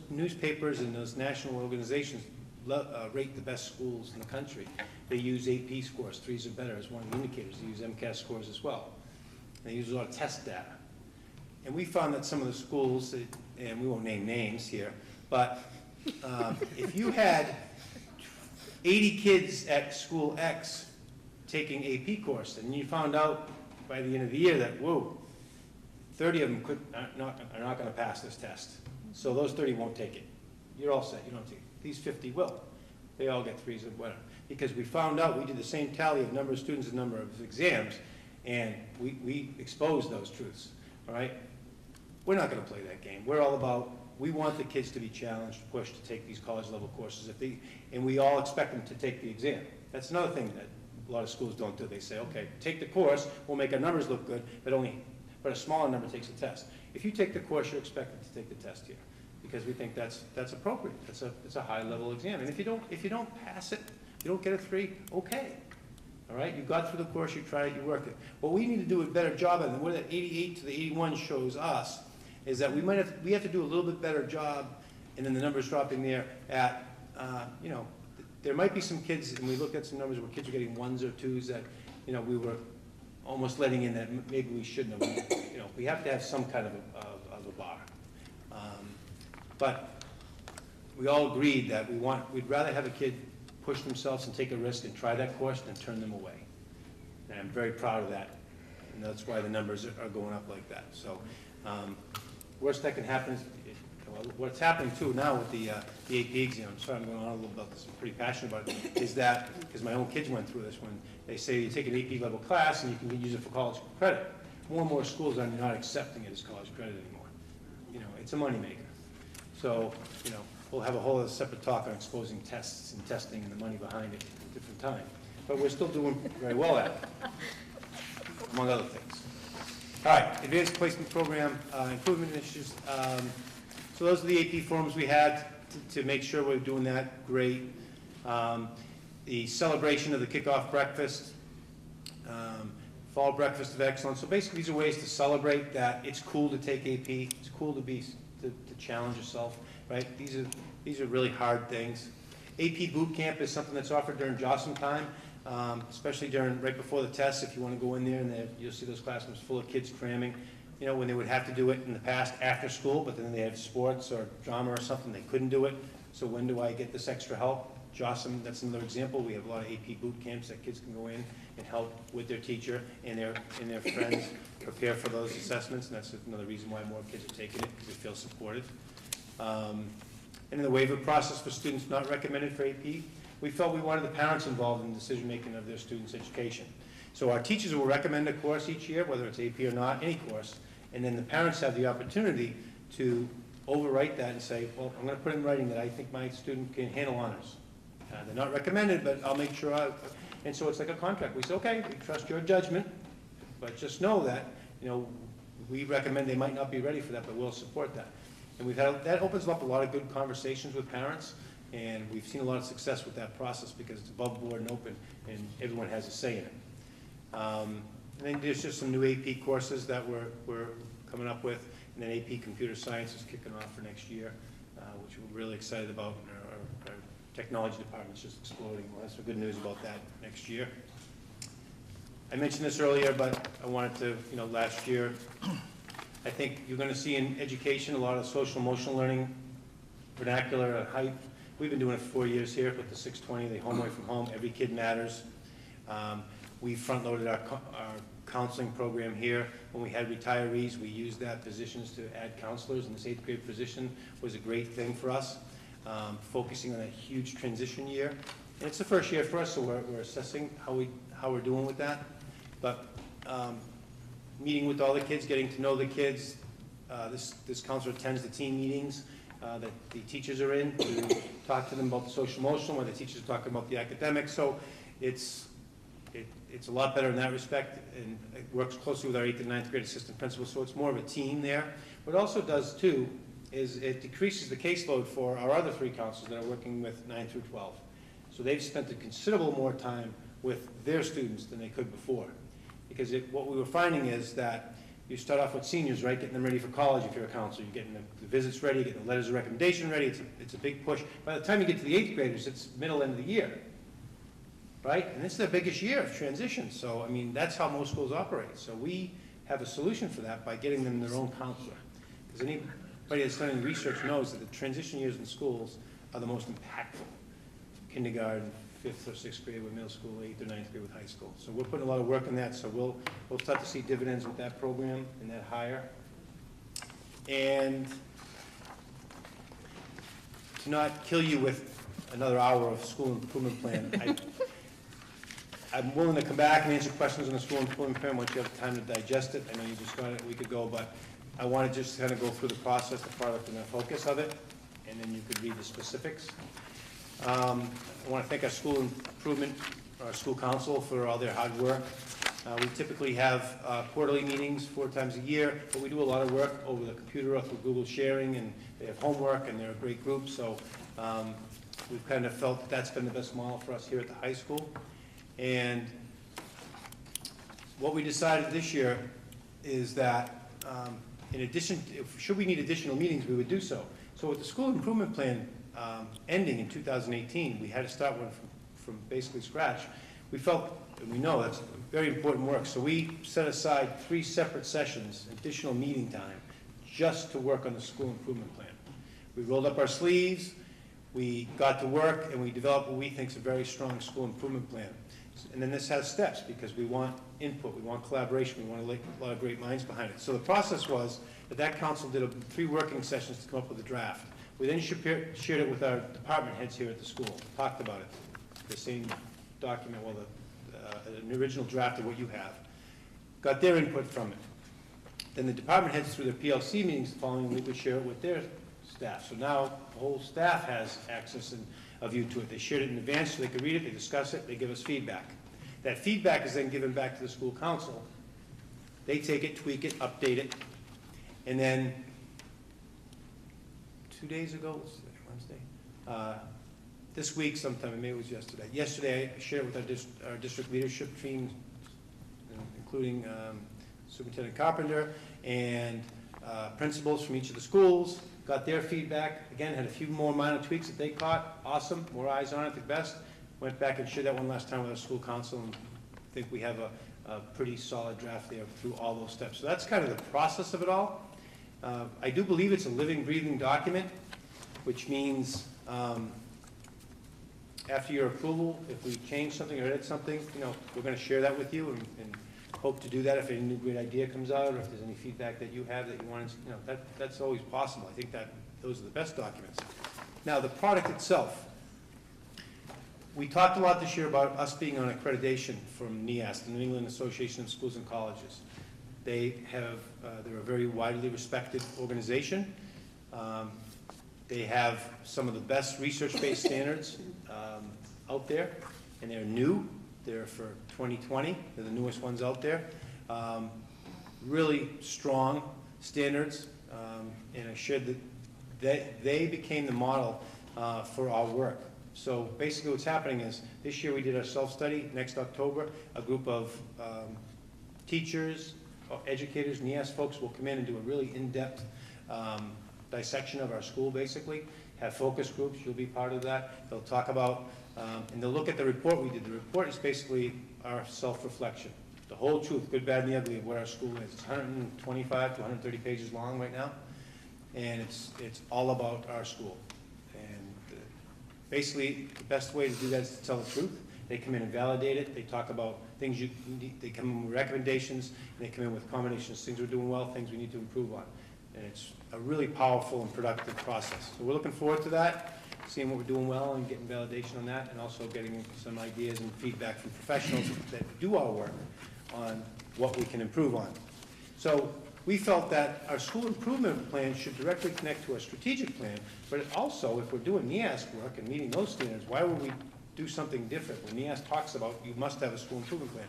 newspapers and those national organizations rate the best schools in the country, they use AP scores, 3s or better, as one of the indicators. They use MCAS scores as well. They use a lot of test data. And we found that some of the schools, and we won't name names here, but if you had 80 kids at school X taking AP course, and you found out by the end of the year that, whoa, 30 of them are not going to pass this test. So those 30 won't take it. You're all set. You don't take it. These 50 will. They all get 3s or better. Because we found out, we did the same tally of number of students and number of exams, and we exposed those truths, all right? We're not going to play that game. We're all about, we want the kids to be challenged, pushed to take these college-level courses, and we all expect them to take the exam. That's another thing that a lot of schools don't do. They say, okay, take the course, we'll make our numbers look good, but a smaller number takes a test. If you take the course, you're expected to take the test here, because we think that's appropriate. It's a high-level exam, and if you don't pass it, you don't get a 3, okay. All right, you got through the course, you tried it, you worked it. What we need to do a better job of, and where that 88 to the 81 shows us, is that we have to do a little bit better job, and then the numbers dropping there at, there might be some kids, and we looked at some numbers where kids are getting 1s or 2s that, we were almost letting in that maybe we shouldn't have. We have to have some kind of a bar. But we all agreed that we'd rather have a kid push themselves and take a risk and try that course than turn them away. And I'm very proud of that. And that's why the numbers are going up like that. So worst that can happen is, what's happening too now with the AP exam, sorry I'm going on a little about this, I'm pretty passionate about it, is that, because my own kids went through this, when they say you take an AP level class and you can use it for college credit, more and more schools are not accepting it as college credit anymore. You know, it's a moneymaker. So, you know, we'll have a whole other separate talk on exposing tests and testing and the money behind it at a different time. But we're still doing very well at it, among other things. All right, Advanced Placement Program Improvement Initiatives. So those are the AP forums we had to make sure we're doing that great. The celebration of the kickoff breakfast, fall breakfast of excellence. So basically these are ways to celebrate that it's cool to take AP, it's cool to challenge yourself, right? These are really hard things. AP boot camp is something that's offered during JOSM time, especially right before the test. If you want to go in there and you'll see those classrooms full of kids cramming, you know, when they would have to do it in the past after school, but then they have sports or drama or something, they couldn't do it. So when do I get this extra help? JOSM, that's another example. We have a lot of AP boot camps that kids can go in and help with their teacher and their friends prepare for those assessments, and that's another reason why more kids are taking it, because they feel supported. And in the waiver process for students not recommended for AP, we felt we wanted the parents involved in the decision-making of their students' education. So our teachers will recommend a course each year, whether it's AP or not, any course, and then the parents have the opportunity to overwrite that and say, well, I'm going to put in writing that I think my student can handle honors. They're not recommended, but I'll make sure and so it's like a contract. We say, okay, we trust your judgment, but just know that, you know, we recommend they might not be ready for that, but we'll support that. And that opens up a lot of good conversations with parents, and we've seen a lot of success with that process because it's above board and open, and everyone has a say in it. And then there's just some new AP courses that we're coming up with, and then AP Computer Science is kicking off for next year, which we're really excited about. Our technology department's just exploding. We'll have some good news about that next year. I mentioned this earlier, but I wanted to, you know, last year, I think you're going to see in education a lot of social emotional learning, vernacular, and hype. We've been doing it for 4 years here with the 620, the home away from home, every kid matters. We front-loaded our counseling program here. When we had retirees, we used that positions to add counselors, and this 8th grade position was a great thing for us, focusing on a huge transition year. And it's the first year for us, so we're assessing how we're doing with that. But meeting with all the kids, getting to know the kids. This counselor attends the team meetings that the teachers are in to talk to them about the social emotional, where the teachers are talking about the academics. So it's a lot better in that respect, and it works closely with our 8th and 9th grade assistant principals, so it's more of a team there. What it also does, too, is it decreases the caseload for our other 3 counselors that are working with 9 through 12. So they've spent a considerable more time with their students than they could before. Because what we were finding is that you start off with seniors, right, getting them ready for college if you're a counselor. You're getting the visits ready, getting the letters of recommendation ready. It's a big push. By the time you get to the 8th graders, it's middle end of the year, right? And it's their biggest year of transition. So, I mean, that's how most schools operate. So we have a solution for that by getting them their own counselor. Because anybody that's done any research knows that the transition years in schools are the most impactful. Kindergarten, 5th or 6th grade with middle school, 8th or 9th grade with high school. So we're putting a lot of work in that. So we'll start to see dividends with that program and that hire. And to not kill you with another hour of school improvement plan, I'm willing to come back and answer questions on the school improvement plan once you have time to digest it. I know you just got it a week ago, but I want to just kind of go through the process, the product, and the focus of it, and then you could read the specifics. I want to thank our school improvement, our school council for all their hard work. We typically have quarterly meetings 4 times a year, but we do a lot of work over the computer or through Google sharing, and they have homework, and they're a great group. So we've kind of felt that's been the best model for us here at the high school. And what we decided this year is that in addition, should we need additional meetings, we would do so. So with the school improvement plan ending in 2018, we had to start one from basically scratch. We felt, and we know that's very important work, so we set aside 3 separate sessions, additional meeting time, just to work on the school improvement plan. We rolled up our sleeves, we got to work and we developed what we think is a very strong school improvement plan. And then this has steps, because we want input, we want collaboration, we want a lot of great minds behind it. So the process was that council did 3 working sessions to come up with a draft. We then shared it with our department heads here at the school, talked about it, the same document, well, an original draft of what you have. Got their input from it. Then the department heads, through their PLC meetings the following week, would share it with their staff. So now the whole staff has access and a view to it. They shared it in advance so they could read it, they discuss it, they give us feedback. That feedback is then given back to the school council. They take it, tweak it, update it, and then 2 days ago, what's today, Wednesday? This week sometime, maybe it was yesterday. Yesterday I shared it with our district leadership team, including Superintendent Carpenter and principals from each of the schools. Got their feedback. Again, had a few more minor tweaks that they caught. Awesome, more eyes on it, the best. Went back and shared that one last time with our school council, and I think we have a pretty solid draft there through all those steps. So that's kind of the process of it all. I do believe it's a living, breathing document, which means after your approval, if we change something or edit something, we're going to share that with you, and hope to do that if any new great idea comes out, or if there's any feedback that you have that you want to, that's always possible. I think that those are the best documents. Now, the product itself. We talked a lot this year about us being on accreditation from NEAS, the New England Association of Schools and Colleges. They're a very widely respected organization. They have some of the best research-based standards out there, and they're new. They're for 2020. They're the newest ones out there. Really strong standards, and I shared that they became the model for our work. So basically what's happening is, this year we did our self-study. Next October, a group of teachers, educators, NEAS folks will come in and do a really in-depth dissection of our school, basically. Have focus groups, you'll be part of that. They'll talk about, and they'll look at the report we did. The report is basically our self-reflection. The whole truth, good, bad, and the ugly of what our school is. It's 125 to 130 pages long right now, and it's all about our school. Basically, the best way to do that is to tell the truth. They come in and validate it. They talk about things you need. They come in with recommendations, and they come in with combinations, things we're doing well, things we need to improve on. And it's a really powerful and productive process. So we're looking forward to that, seeing what we're doing well and getting validation on that, and also getting some ideas and feedback from professionals that do our work on what we can improve on. So we felt that our school improvement plan should directly connect to our strategic plan, but also, if we're doing NEAS work and meeting those standards, why would we do something different? When NEAS talks about you must have a school improvement plan,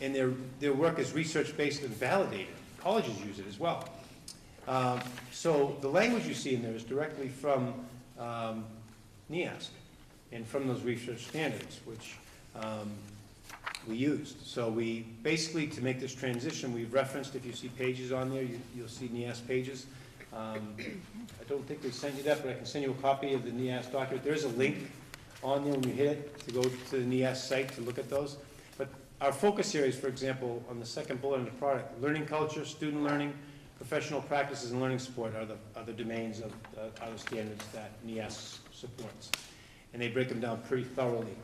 and their work is research-based and validated. Colleges use it as well. So the language you see in there is directly from NEAS and from those research standards, which we used. So we basically, to make this transition, we've referenced, if you see pages on there, you'll see NEAS pages. I don't think they sent you that, but I can send you a copy of the NEAS document. There's a link on there when you hit it to go to the NEAS site to look at those. But our focus areas, for example, on the second bullet in the product, learning culture, student learning, professional practices, and learning support are the domains of other standards that NEAS supports. And they break them down pretty thoroughly.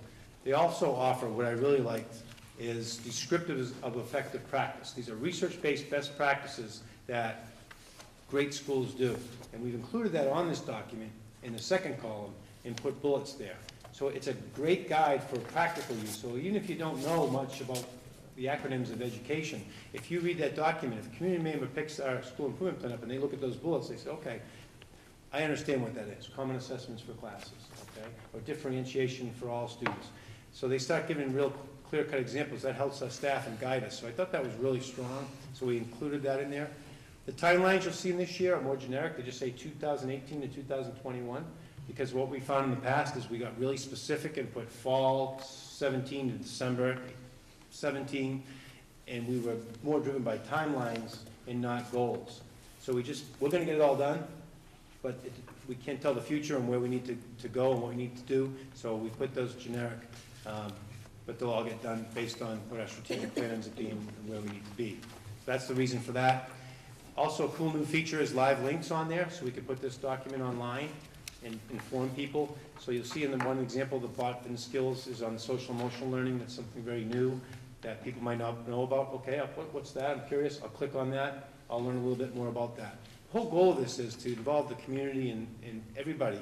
They also offer, what I really liked, is descriptives of effective practice. These are research-based best practices that great schools do. And we've included that on this document in the second column and put bullets there. So it's a great guide for practical use. So even if you don't know much about the acronyms of education, if you read that document, if a community member picks our school improvement plan up and they look at those bullets, they say, okay, I understand what that is. Common assessments for classes, okay? Or differentiation for all students. So they start giving real clear-cut examples. That helps our staff and guide us. So I thought that was really strong, so we included that in there. The timelines you'll see in this year are more generic. They just say 2018 to 2021, because what we found in the past is we got really specific and put fall 17 to December 17, and we were more driven by timelines and not goals. So we're going to get it all done, but we can't tell the future and where we need to go and what we need to do, so we put those generic, but they'll all get done based on what our strategic plan ends up being and where we need to be. So that's the reason for that. Also, a cool new feature is live links on there, so we can put this document online and inform people. So you'll see in the one example, the bottom skills is on social emotional learning. That's something very new that people might not know about. Okay, what's that? I'm curious. I'll click on that. I'll learn a little bit more about that. The whole goal of this is to involve the community and everybody,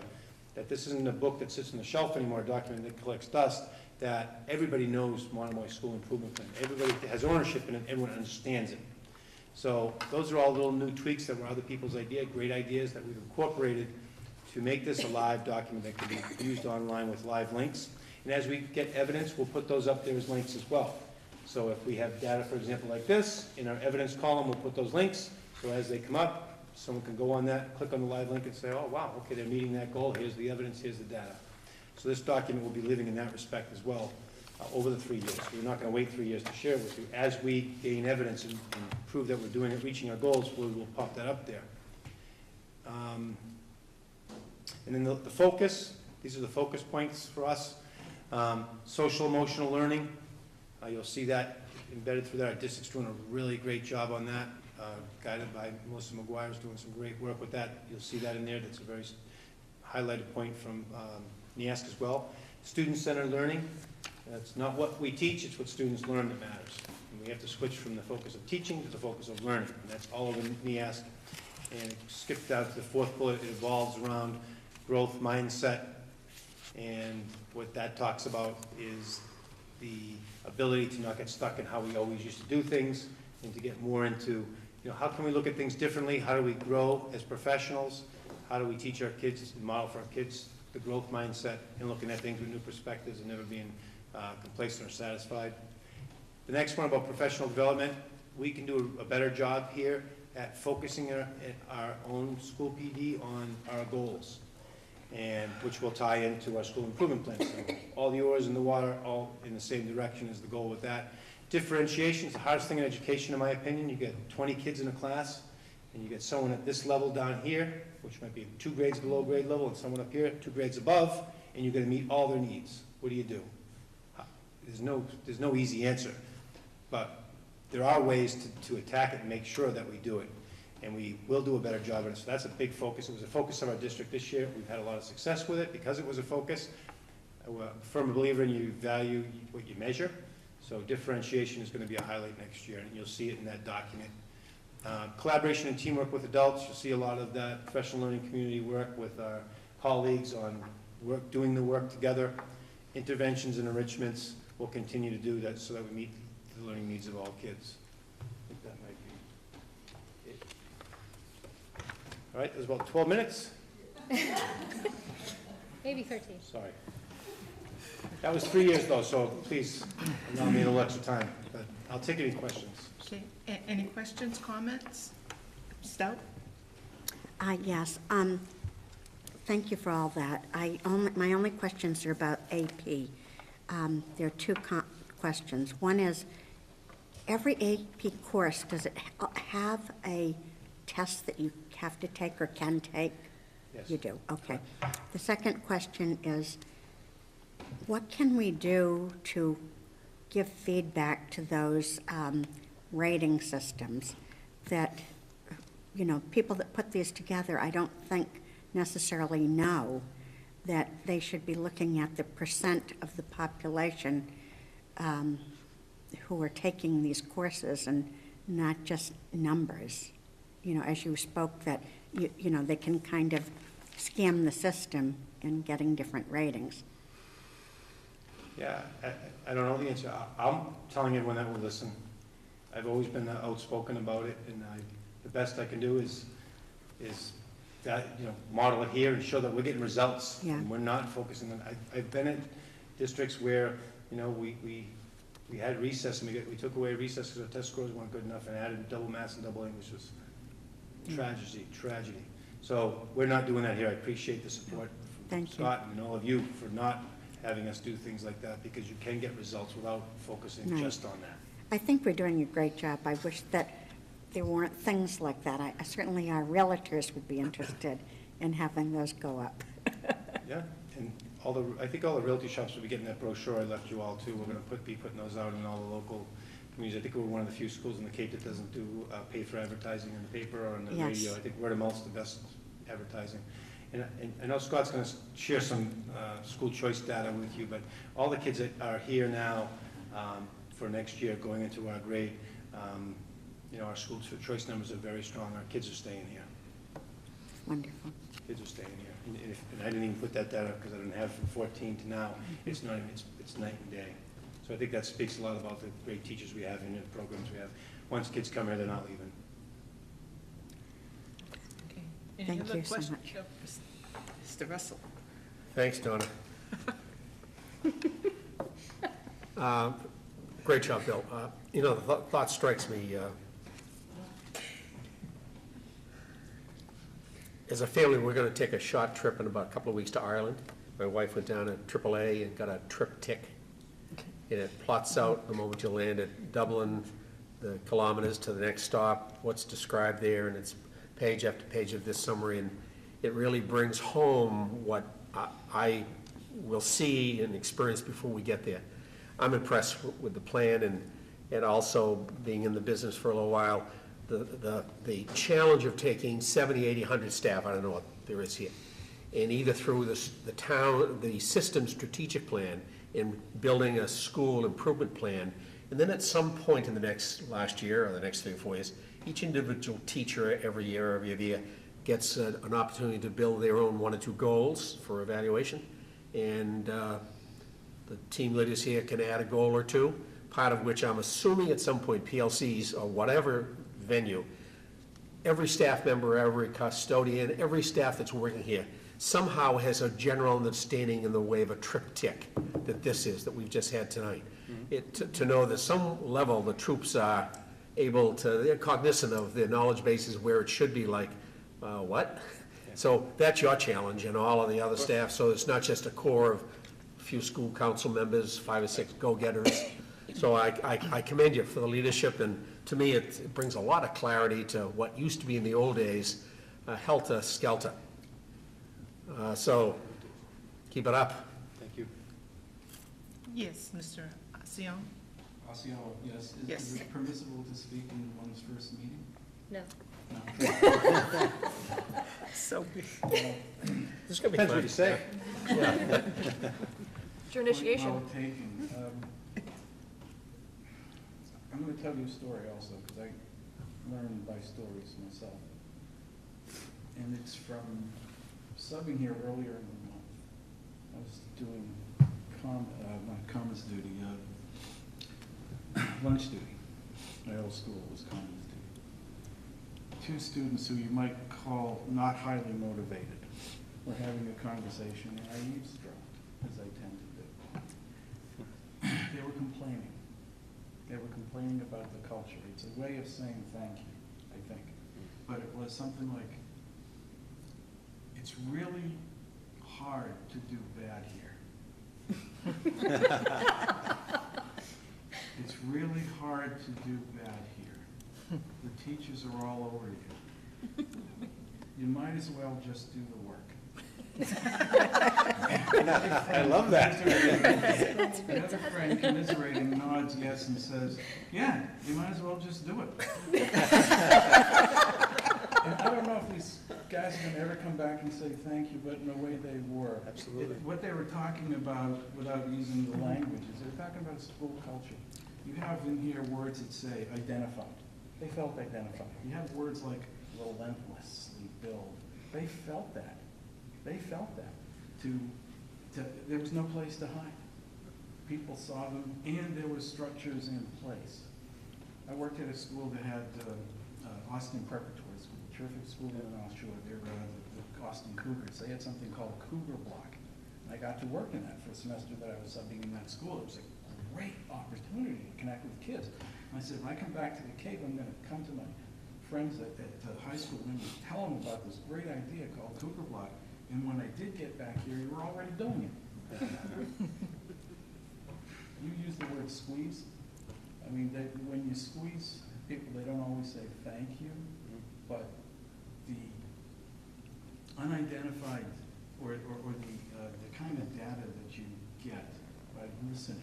that this isn't a book that sits on the shelf anymore, a document that collects dust, that everybody knows Monomoy School Improvement Plan. Everybody has ownership in it, everyone understands it. So those are all little new tweaks that were other people's idea, great ideas that we've incorporated to make this a live document that can be used online with live links. And as we get evidence, we'll put those up there as links as well. So if we have data, for example, like this, in our evidence column, we'll put those links. So as they come up, someone can go on that, click on the live link and say, oh, wow, okay, they're meeting that goal. Here's the evidence, here's the data. So this document will be living in that respect as well over the 3 years. We're not going to wait 3 years to share it with you. As we gain evidence and prove that we're doing it, reaching our goals, we will pop that up there. And then the focus, these are the focus points for us. Social emotional learning, you'll see that embedded through that. Our district's doing a really great job on that, guided by Melissa McGuire's doing some great work with that. You'll see that in there. That's a very highlighted point from NEASC as well. Student-centered learning, that's not what we teach, it's what students learn that matters. And we have to switch from the focus of teaching to the focus of learning, and that's all over NEASC. And skip down to the fourth bullet, it evolves around growth mindset, and what that talks about is the ability to not get stuck in how we always used to do things, and to get more into, how can we look at things differently? How do we grow as professionals? How do we teach our kids and model for our kids the growth mindset and looking at things with new perspectives and never being complacent or satisfied? The next one about professional development, we can do a better job here at focusing our own school PD on our goals, and which will tie into our school improvement plan. So all the oars in the water, all in the same direction is the goal with that. Differentiation is the hardest thing in education, in my opinion. You get 20 kids in a class, and you get someone at this level down here, which might be 2 grades below grade level, and someone up here 2 grades above, and you're going to meet all their needs. What do you do? There's no easy answer, but there are ways to attack it and make sure that we do it, and we will do a better job of it. So that's a big focus. It was a focus of our district this year. We've had a lot of success with it because it was a focus. I'm a firm believer in you value what you measure, so differentiation is going to be a highlight next year, and you'll see it in that document. Collaboration and teamwork with adults, you'll see a lot of that professional learning community work with our colleagues on doing the work together. Interventions and enrichments, we'll continue to do that so that we meet the learning needs of all kids. I think that might be it. All right, there's about 12 minutes. Maybe 13. Sorry. That was 3 years though, so please allow me a little extra time, but I'll take any questions. Okay, any questions, comments? Stout? Yes, thank you for all that. My only questions are about AP. There are 2 questions. One is, every AP course, does it have a test that you have to take or can take? Yes. You do, okay. The second question is, what can we do to give feedback to those rating systems that, people that put these together, I don't think necessarily know that they should be looking at the percent of the population who are taking these courses and not just numbers. As you spoke, that, they can kind of scam the system in getting different ratings. Yeah, I don't know the answer. I'm telling everyone that will listen. I've always been outspoken about it, and the best I can do is that, model it here and show that we're getting results. Yeah. And we're not focusing on. I've been in districts where we had recess and we took away recess because our test scores weren't good enough and added double math and double English. Was tragedy. So we're not doing that here. I appreciate the support from Scott and all of you for not having us do things like that, because you can get results without focusing just on that. I think we're doing a great job. I wish that there weren't things like that. Certainly our realtors would be interested in having those go up. Yeah, and I think all the realty shops will be getting that brochure I left you all too. We're going to be putting those out in all the local communities. I think we're one of the few schools in the Cape that doesn't do pay for advertising in the paper or on the radio. I think word of mouth's the best advertising. And I know Scott's going to share some school choice data with you, but all the kids that are here now for next year going into our grade, our school choice numbers are very strong. Our kids are staying here. Wonderful. Kids are staying here. And I didn't even put that data because I didn't have it from 14 to now. It's not even, it's night and day. So I think that speaks a lot about the great teachers we have and the programs we have. Once kids come here, they're not leaving. Okay. Any Thank other you so questions? much. Yep. Mr. Russell? Thanks, Donna. Great job, Bill. The thought strikes me, as a family, we're going to take a short trip in about a couple of weeks to Ireland. My wife went down to AAA and got a triptych. And it plots out the moment you land at Dublin, the kilometers to the next stop, what's described there, and it's page after page of this summary. And it really brings home what I will see and experience before we get there. I'm impressed with the plan, and also being in the business for a little while, the challenge of taking 70, 80, 100 staff, I don't know what there is here, and either through the system strategic plan in building a school improvement plan, and then at some point in last year or the next 3 or 4 years, each individual teacher every year gets an opportunity to build their own 1 or 2 goals for evaluation, and the team leaders here can add a goal or 2, part of which I'm assuming at some point PLCs or whatever venue, every staff member, every custodian, every staff that's working here somehow has a general understanding in the way of a triptych that we've just had tonight. To know that some level the troops are able to, they're cognizant of their knowledge bases where it should be like, what? So that's your challenge and all of the other staff, so it's not just a core of a few school council members, 5 or 6 go-getters. So I commend you for the leadership, and to me it brings a lot of clarity to what used to be in the old days, helter-skelter. So keep it up. Thank you. Yes, Mr. Sion? Osceola, yes. Yes. Is it permissible to speak in one's first meeting? No. No. So big. This is going to be Depends fun. what you say. It's your initiation. Well taken. I'm going to tell you a story also, because I learned by stories myself. And it's from subbing here earlier in the month. I was doing not commons duty, lunch duty. My old school was commons duty. 2 students who you might call not highly motivated were having a conversation, and I eavesdropped, as I tend to do. They were complaining. They were complaining about the culture. It's a way of saying thank you, I think. But it was something like, it's really hard to do bad here. It's really hard to do bad here. The teachers are all over you. You might as well just do the work. I love that. Another friend commiserating nods yes and says, yeah, you might as well just do it. And I don't know if these guys are going to ever come back and say thank you, but in the way they were. Absolutely. What they were talking about, without using the language, is they're talking about school culture. You have in here words that say identified. They felt identified. You have words like relentlessly build. They felt that. They felt that. There was no place to hide. People saw them, and there were structures in place. I worked at a school that had Austin Preparatory School, terrific school in the North Shore. They're the Austin Cougars. They had something called Cougar Block. And I got to work in that for a semester that I was subbing in that school. It was a great opportunity to connect with kids. And I said, when I come back to the Cape, I'm going to come to my friends at high school and tell them about this great idea called Cougar Block. And when I did get back here, you were already doing it. You use the word squeeze. I mean, when you squeeze people, they don't always say thank you, but the unidentified or the kind of data that you get by listening,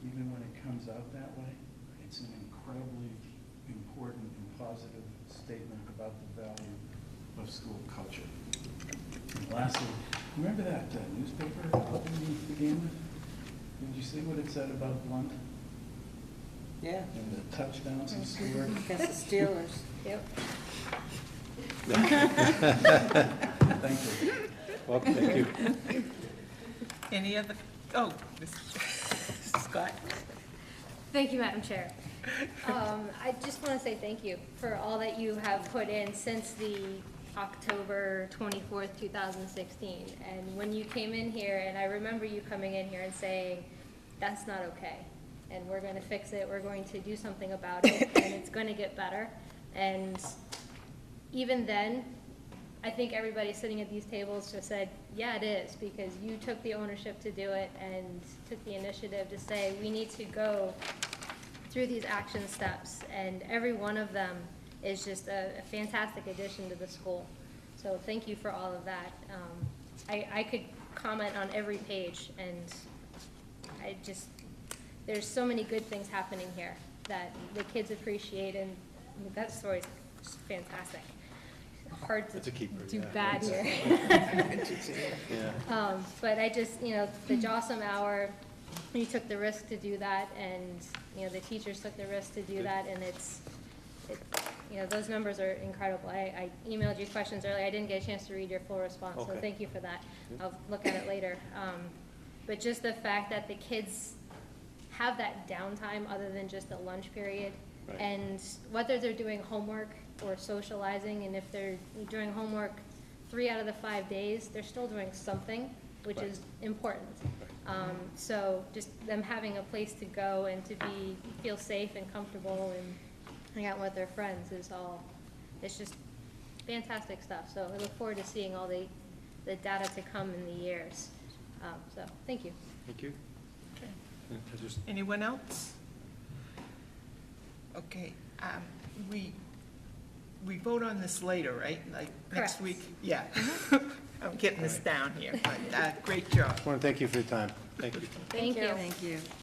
even when it comes out that way, it's an incredibly important and positive statement about the value of school culture. And lastly, remember that newspaper clipping we began with? Did you see what it said about Blunt Yeah, and the touchdowns he scored? against the Steelers. Yep. Thank you. Well, thank you. Any other, oh, Scott? Thank you, Madam Chair. I just want to say thank you for all that you have put in since the October 24th, 2016. And when you came in here, and I remember you coming in here and saying, that's not okay, and we're going to fix it, we're going to do something about it, and it's going to get better. And even then, I think everybody sitting at these tables just said, yeah, it is, because you took the ownership to do it and took the initiative to say, we need to go through these action steps, and every one of them is just a fantastic addition to the school. So thank you for all of that. I could comment on every page, and there's so many good things happening here that the kids appreciate, and that story's just fantastic. Hard It's a keeper, do yeah. bad here. Yeah. But I just, the Jossam Hour, you took the risk to do that, and, the teachers took the risk to do that, and those numbers are incredible. I emailed you questions earlier. I didn't get a chance to read your full response, so Okay. thank you for that. I'll look at it later. But just the fact that the kids have that downtime other than just the lunch period, Right. and whether they're doing homework or socializing, and if they're doing homework 3 out of the 5 days, they're still doing something, which Right. is important. So just them having a place to go and to feel safe and comfortable and hang out with their friends it's just fantastic stuff. So I look forward to seeing all the data to come in the years. So, thank you. Thank you. Okay. Yeah, I just- Anyone else? Okay, we vote on this later, right? Like next Correct. week? Yeah. I'm getting this down here, but great job. I want to thank you for your time. Thank you. Thank you. Thank you.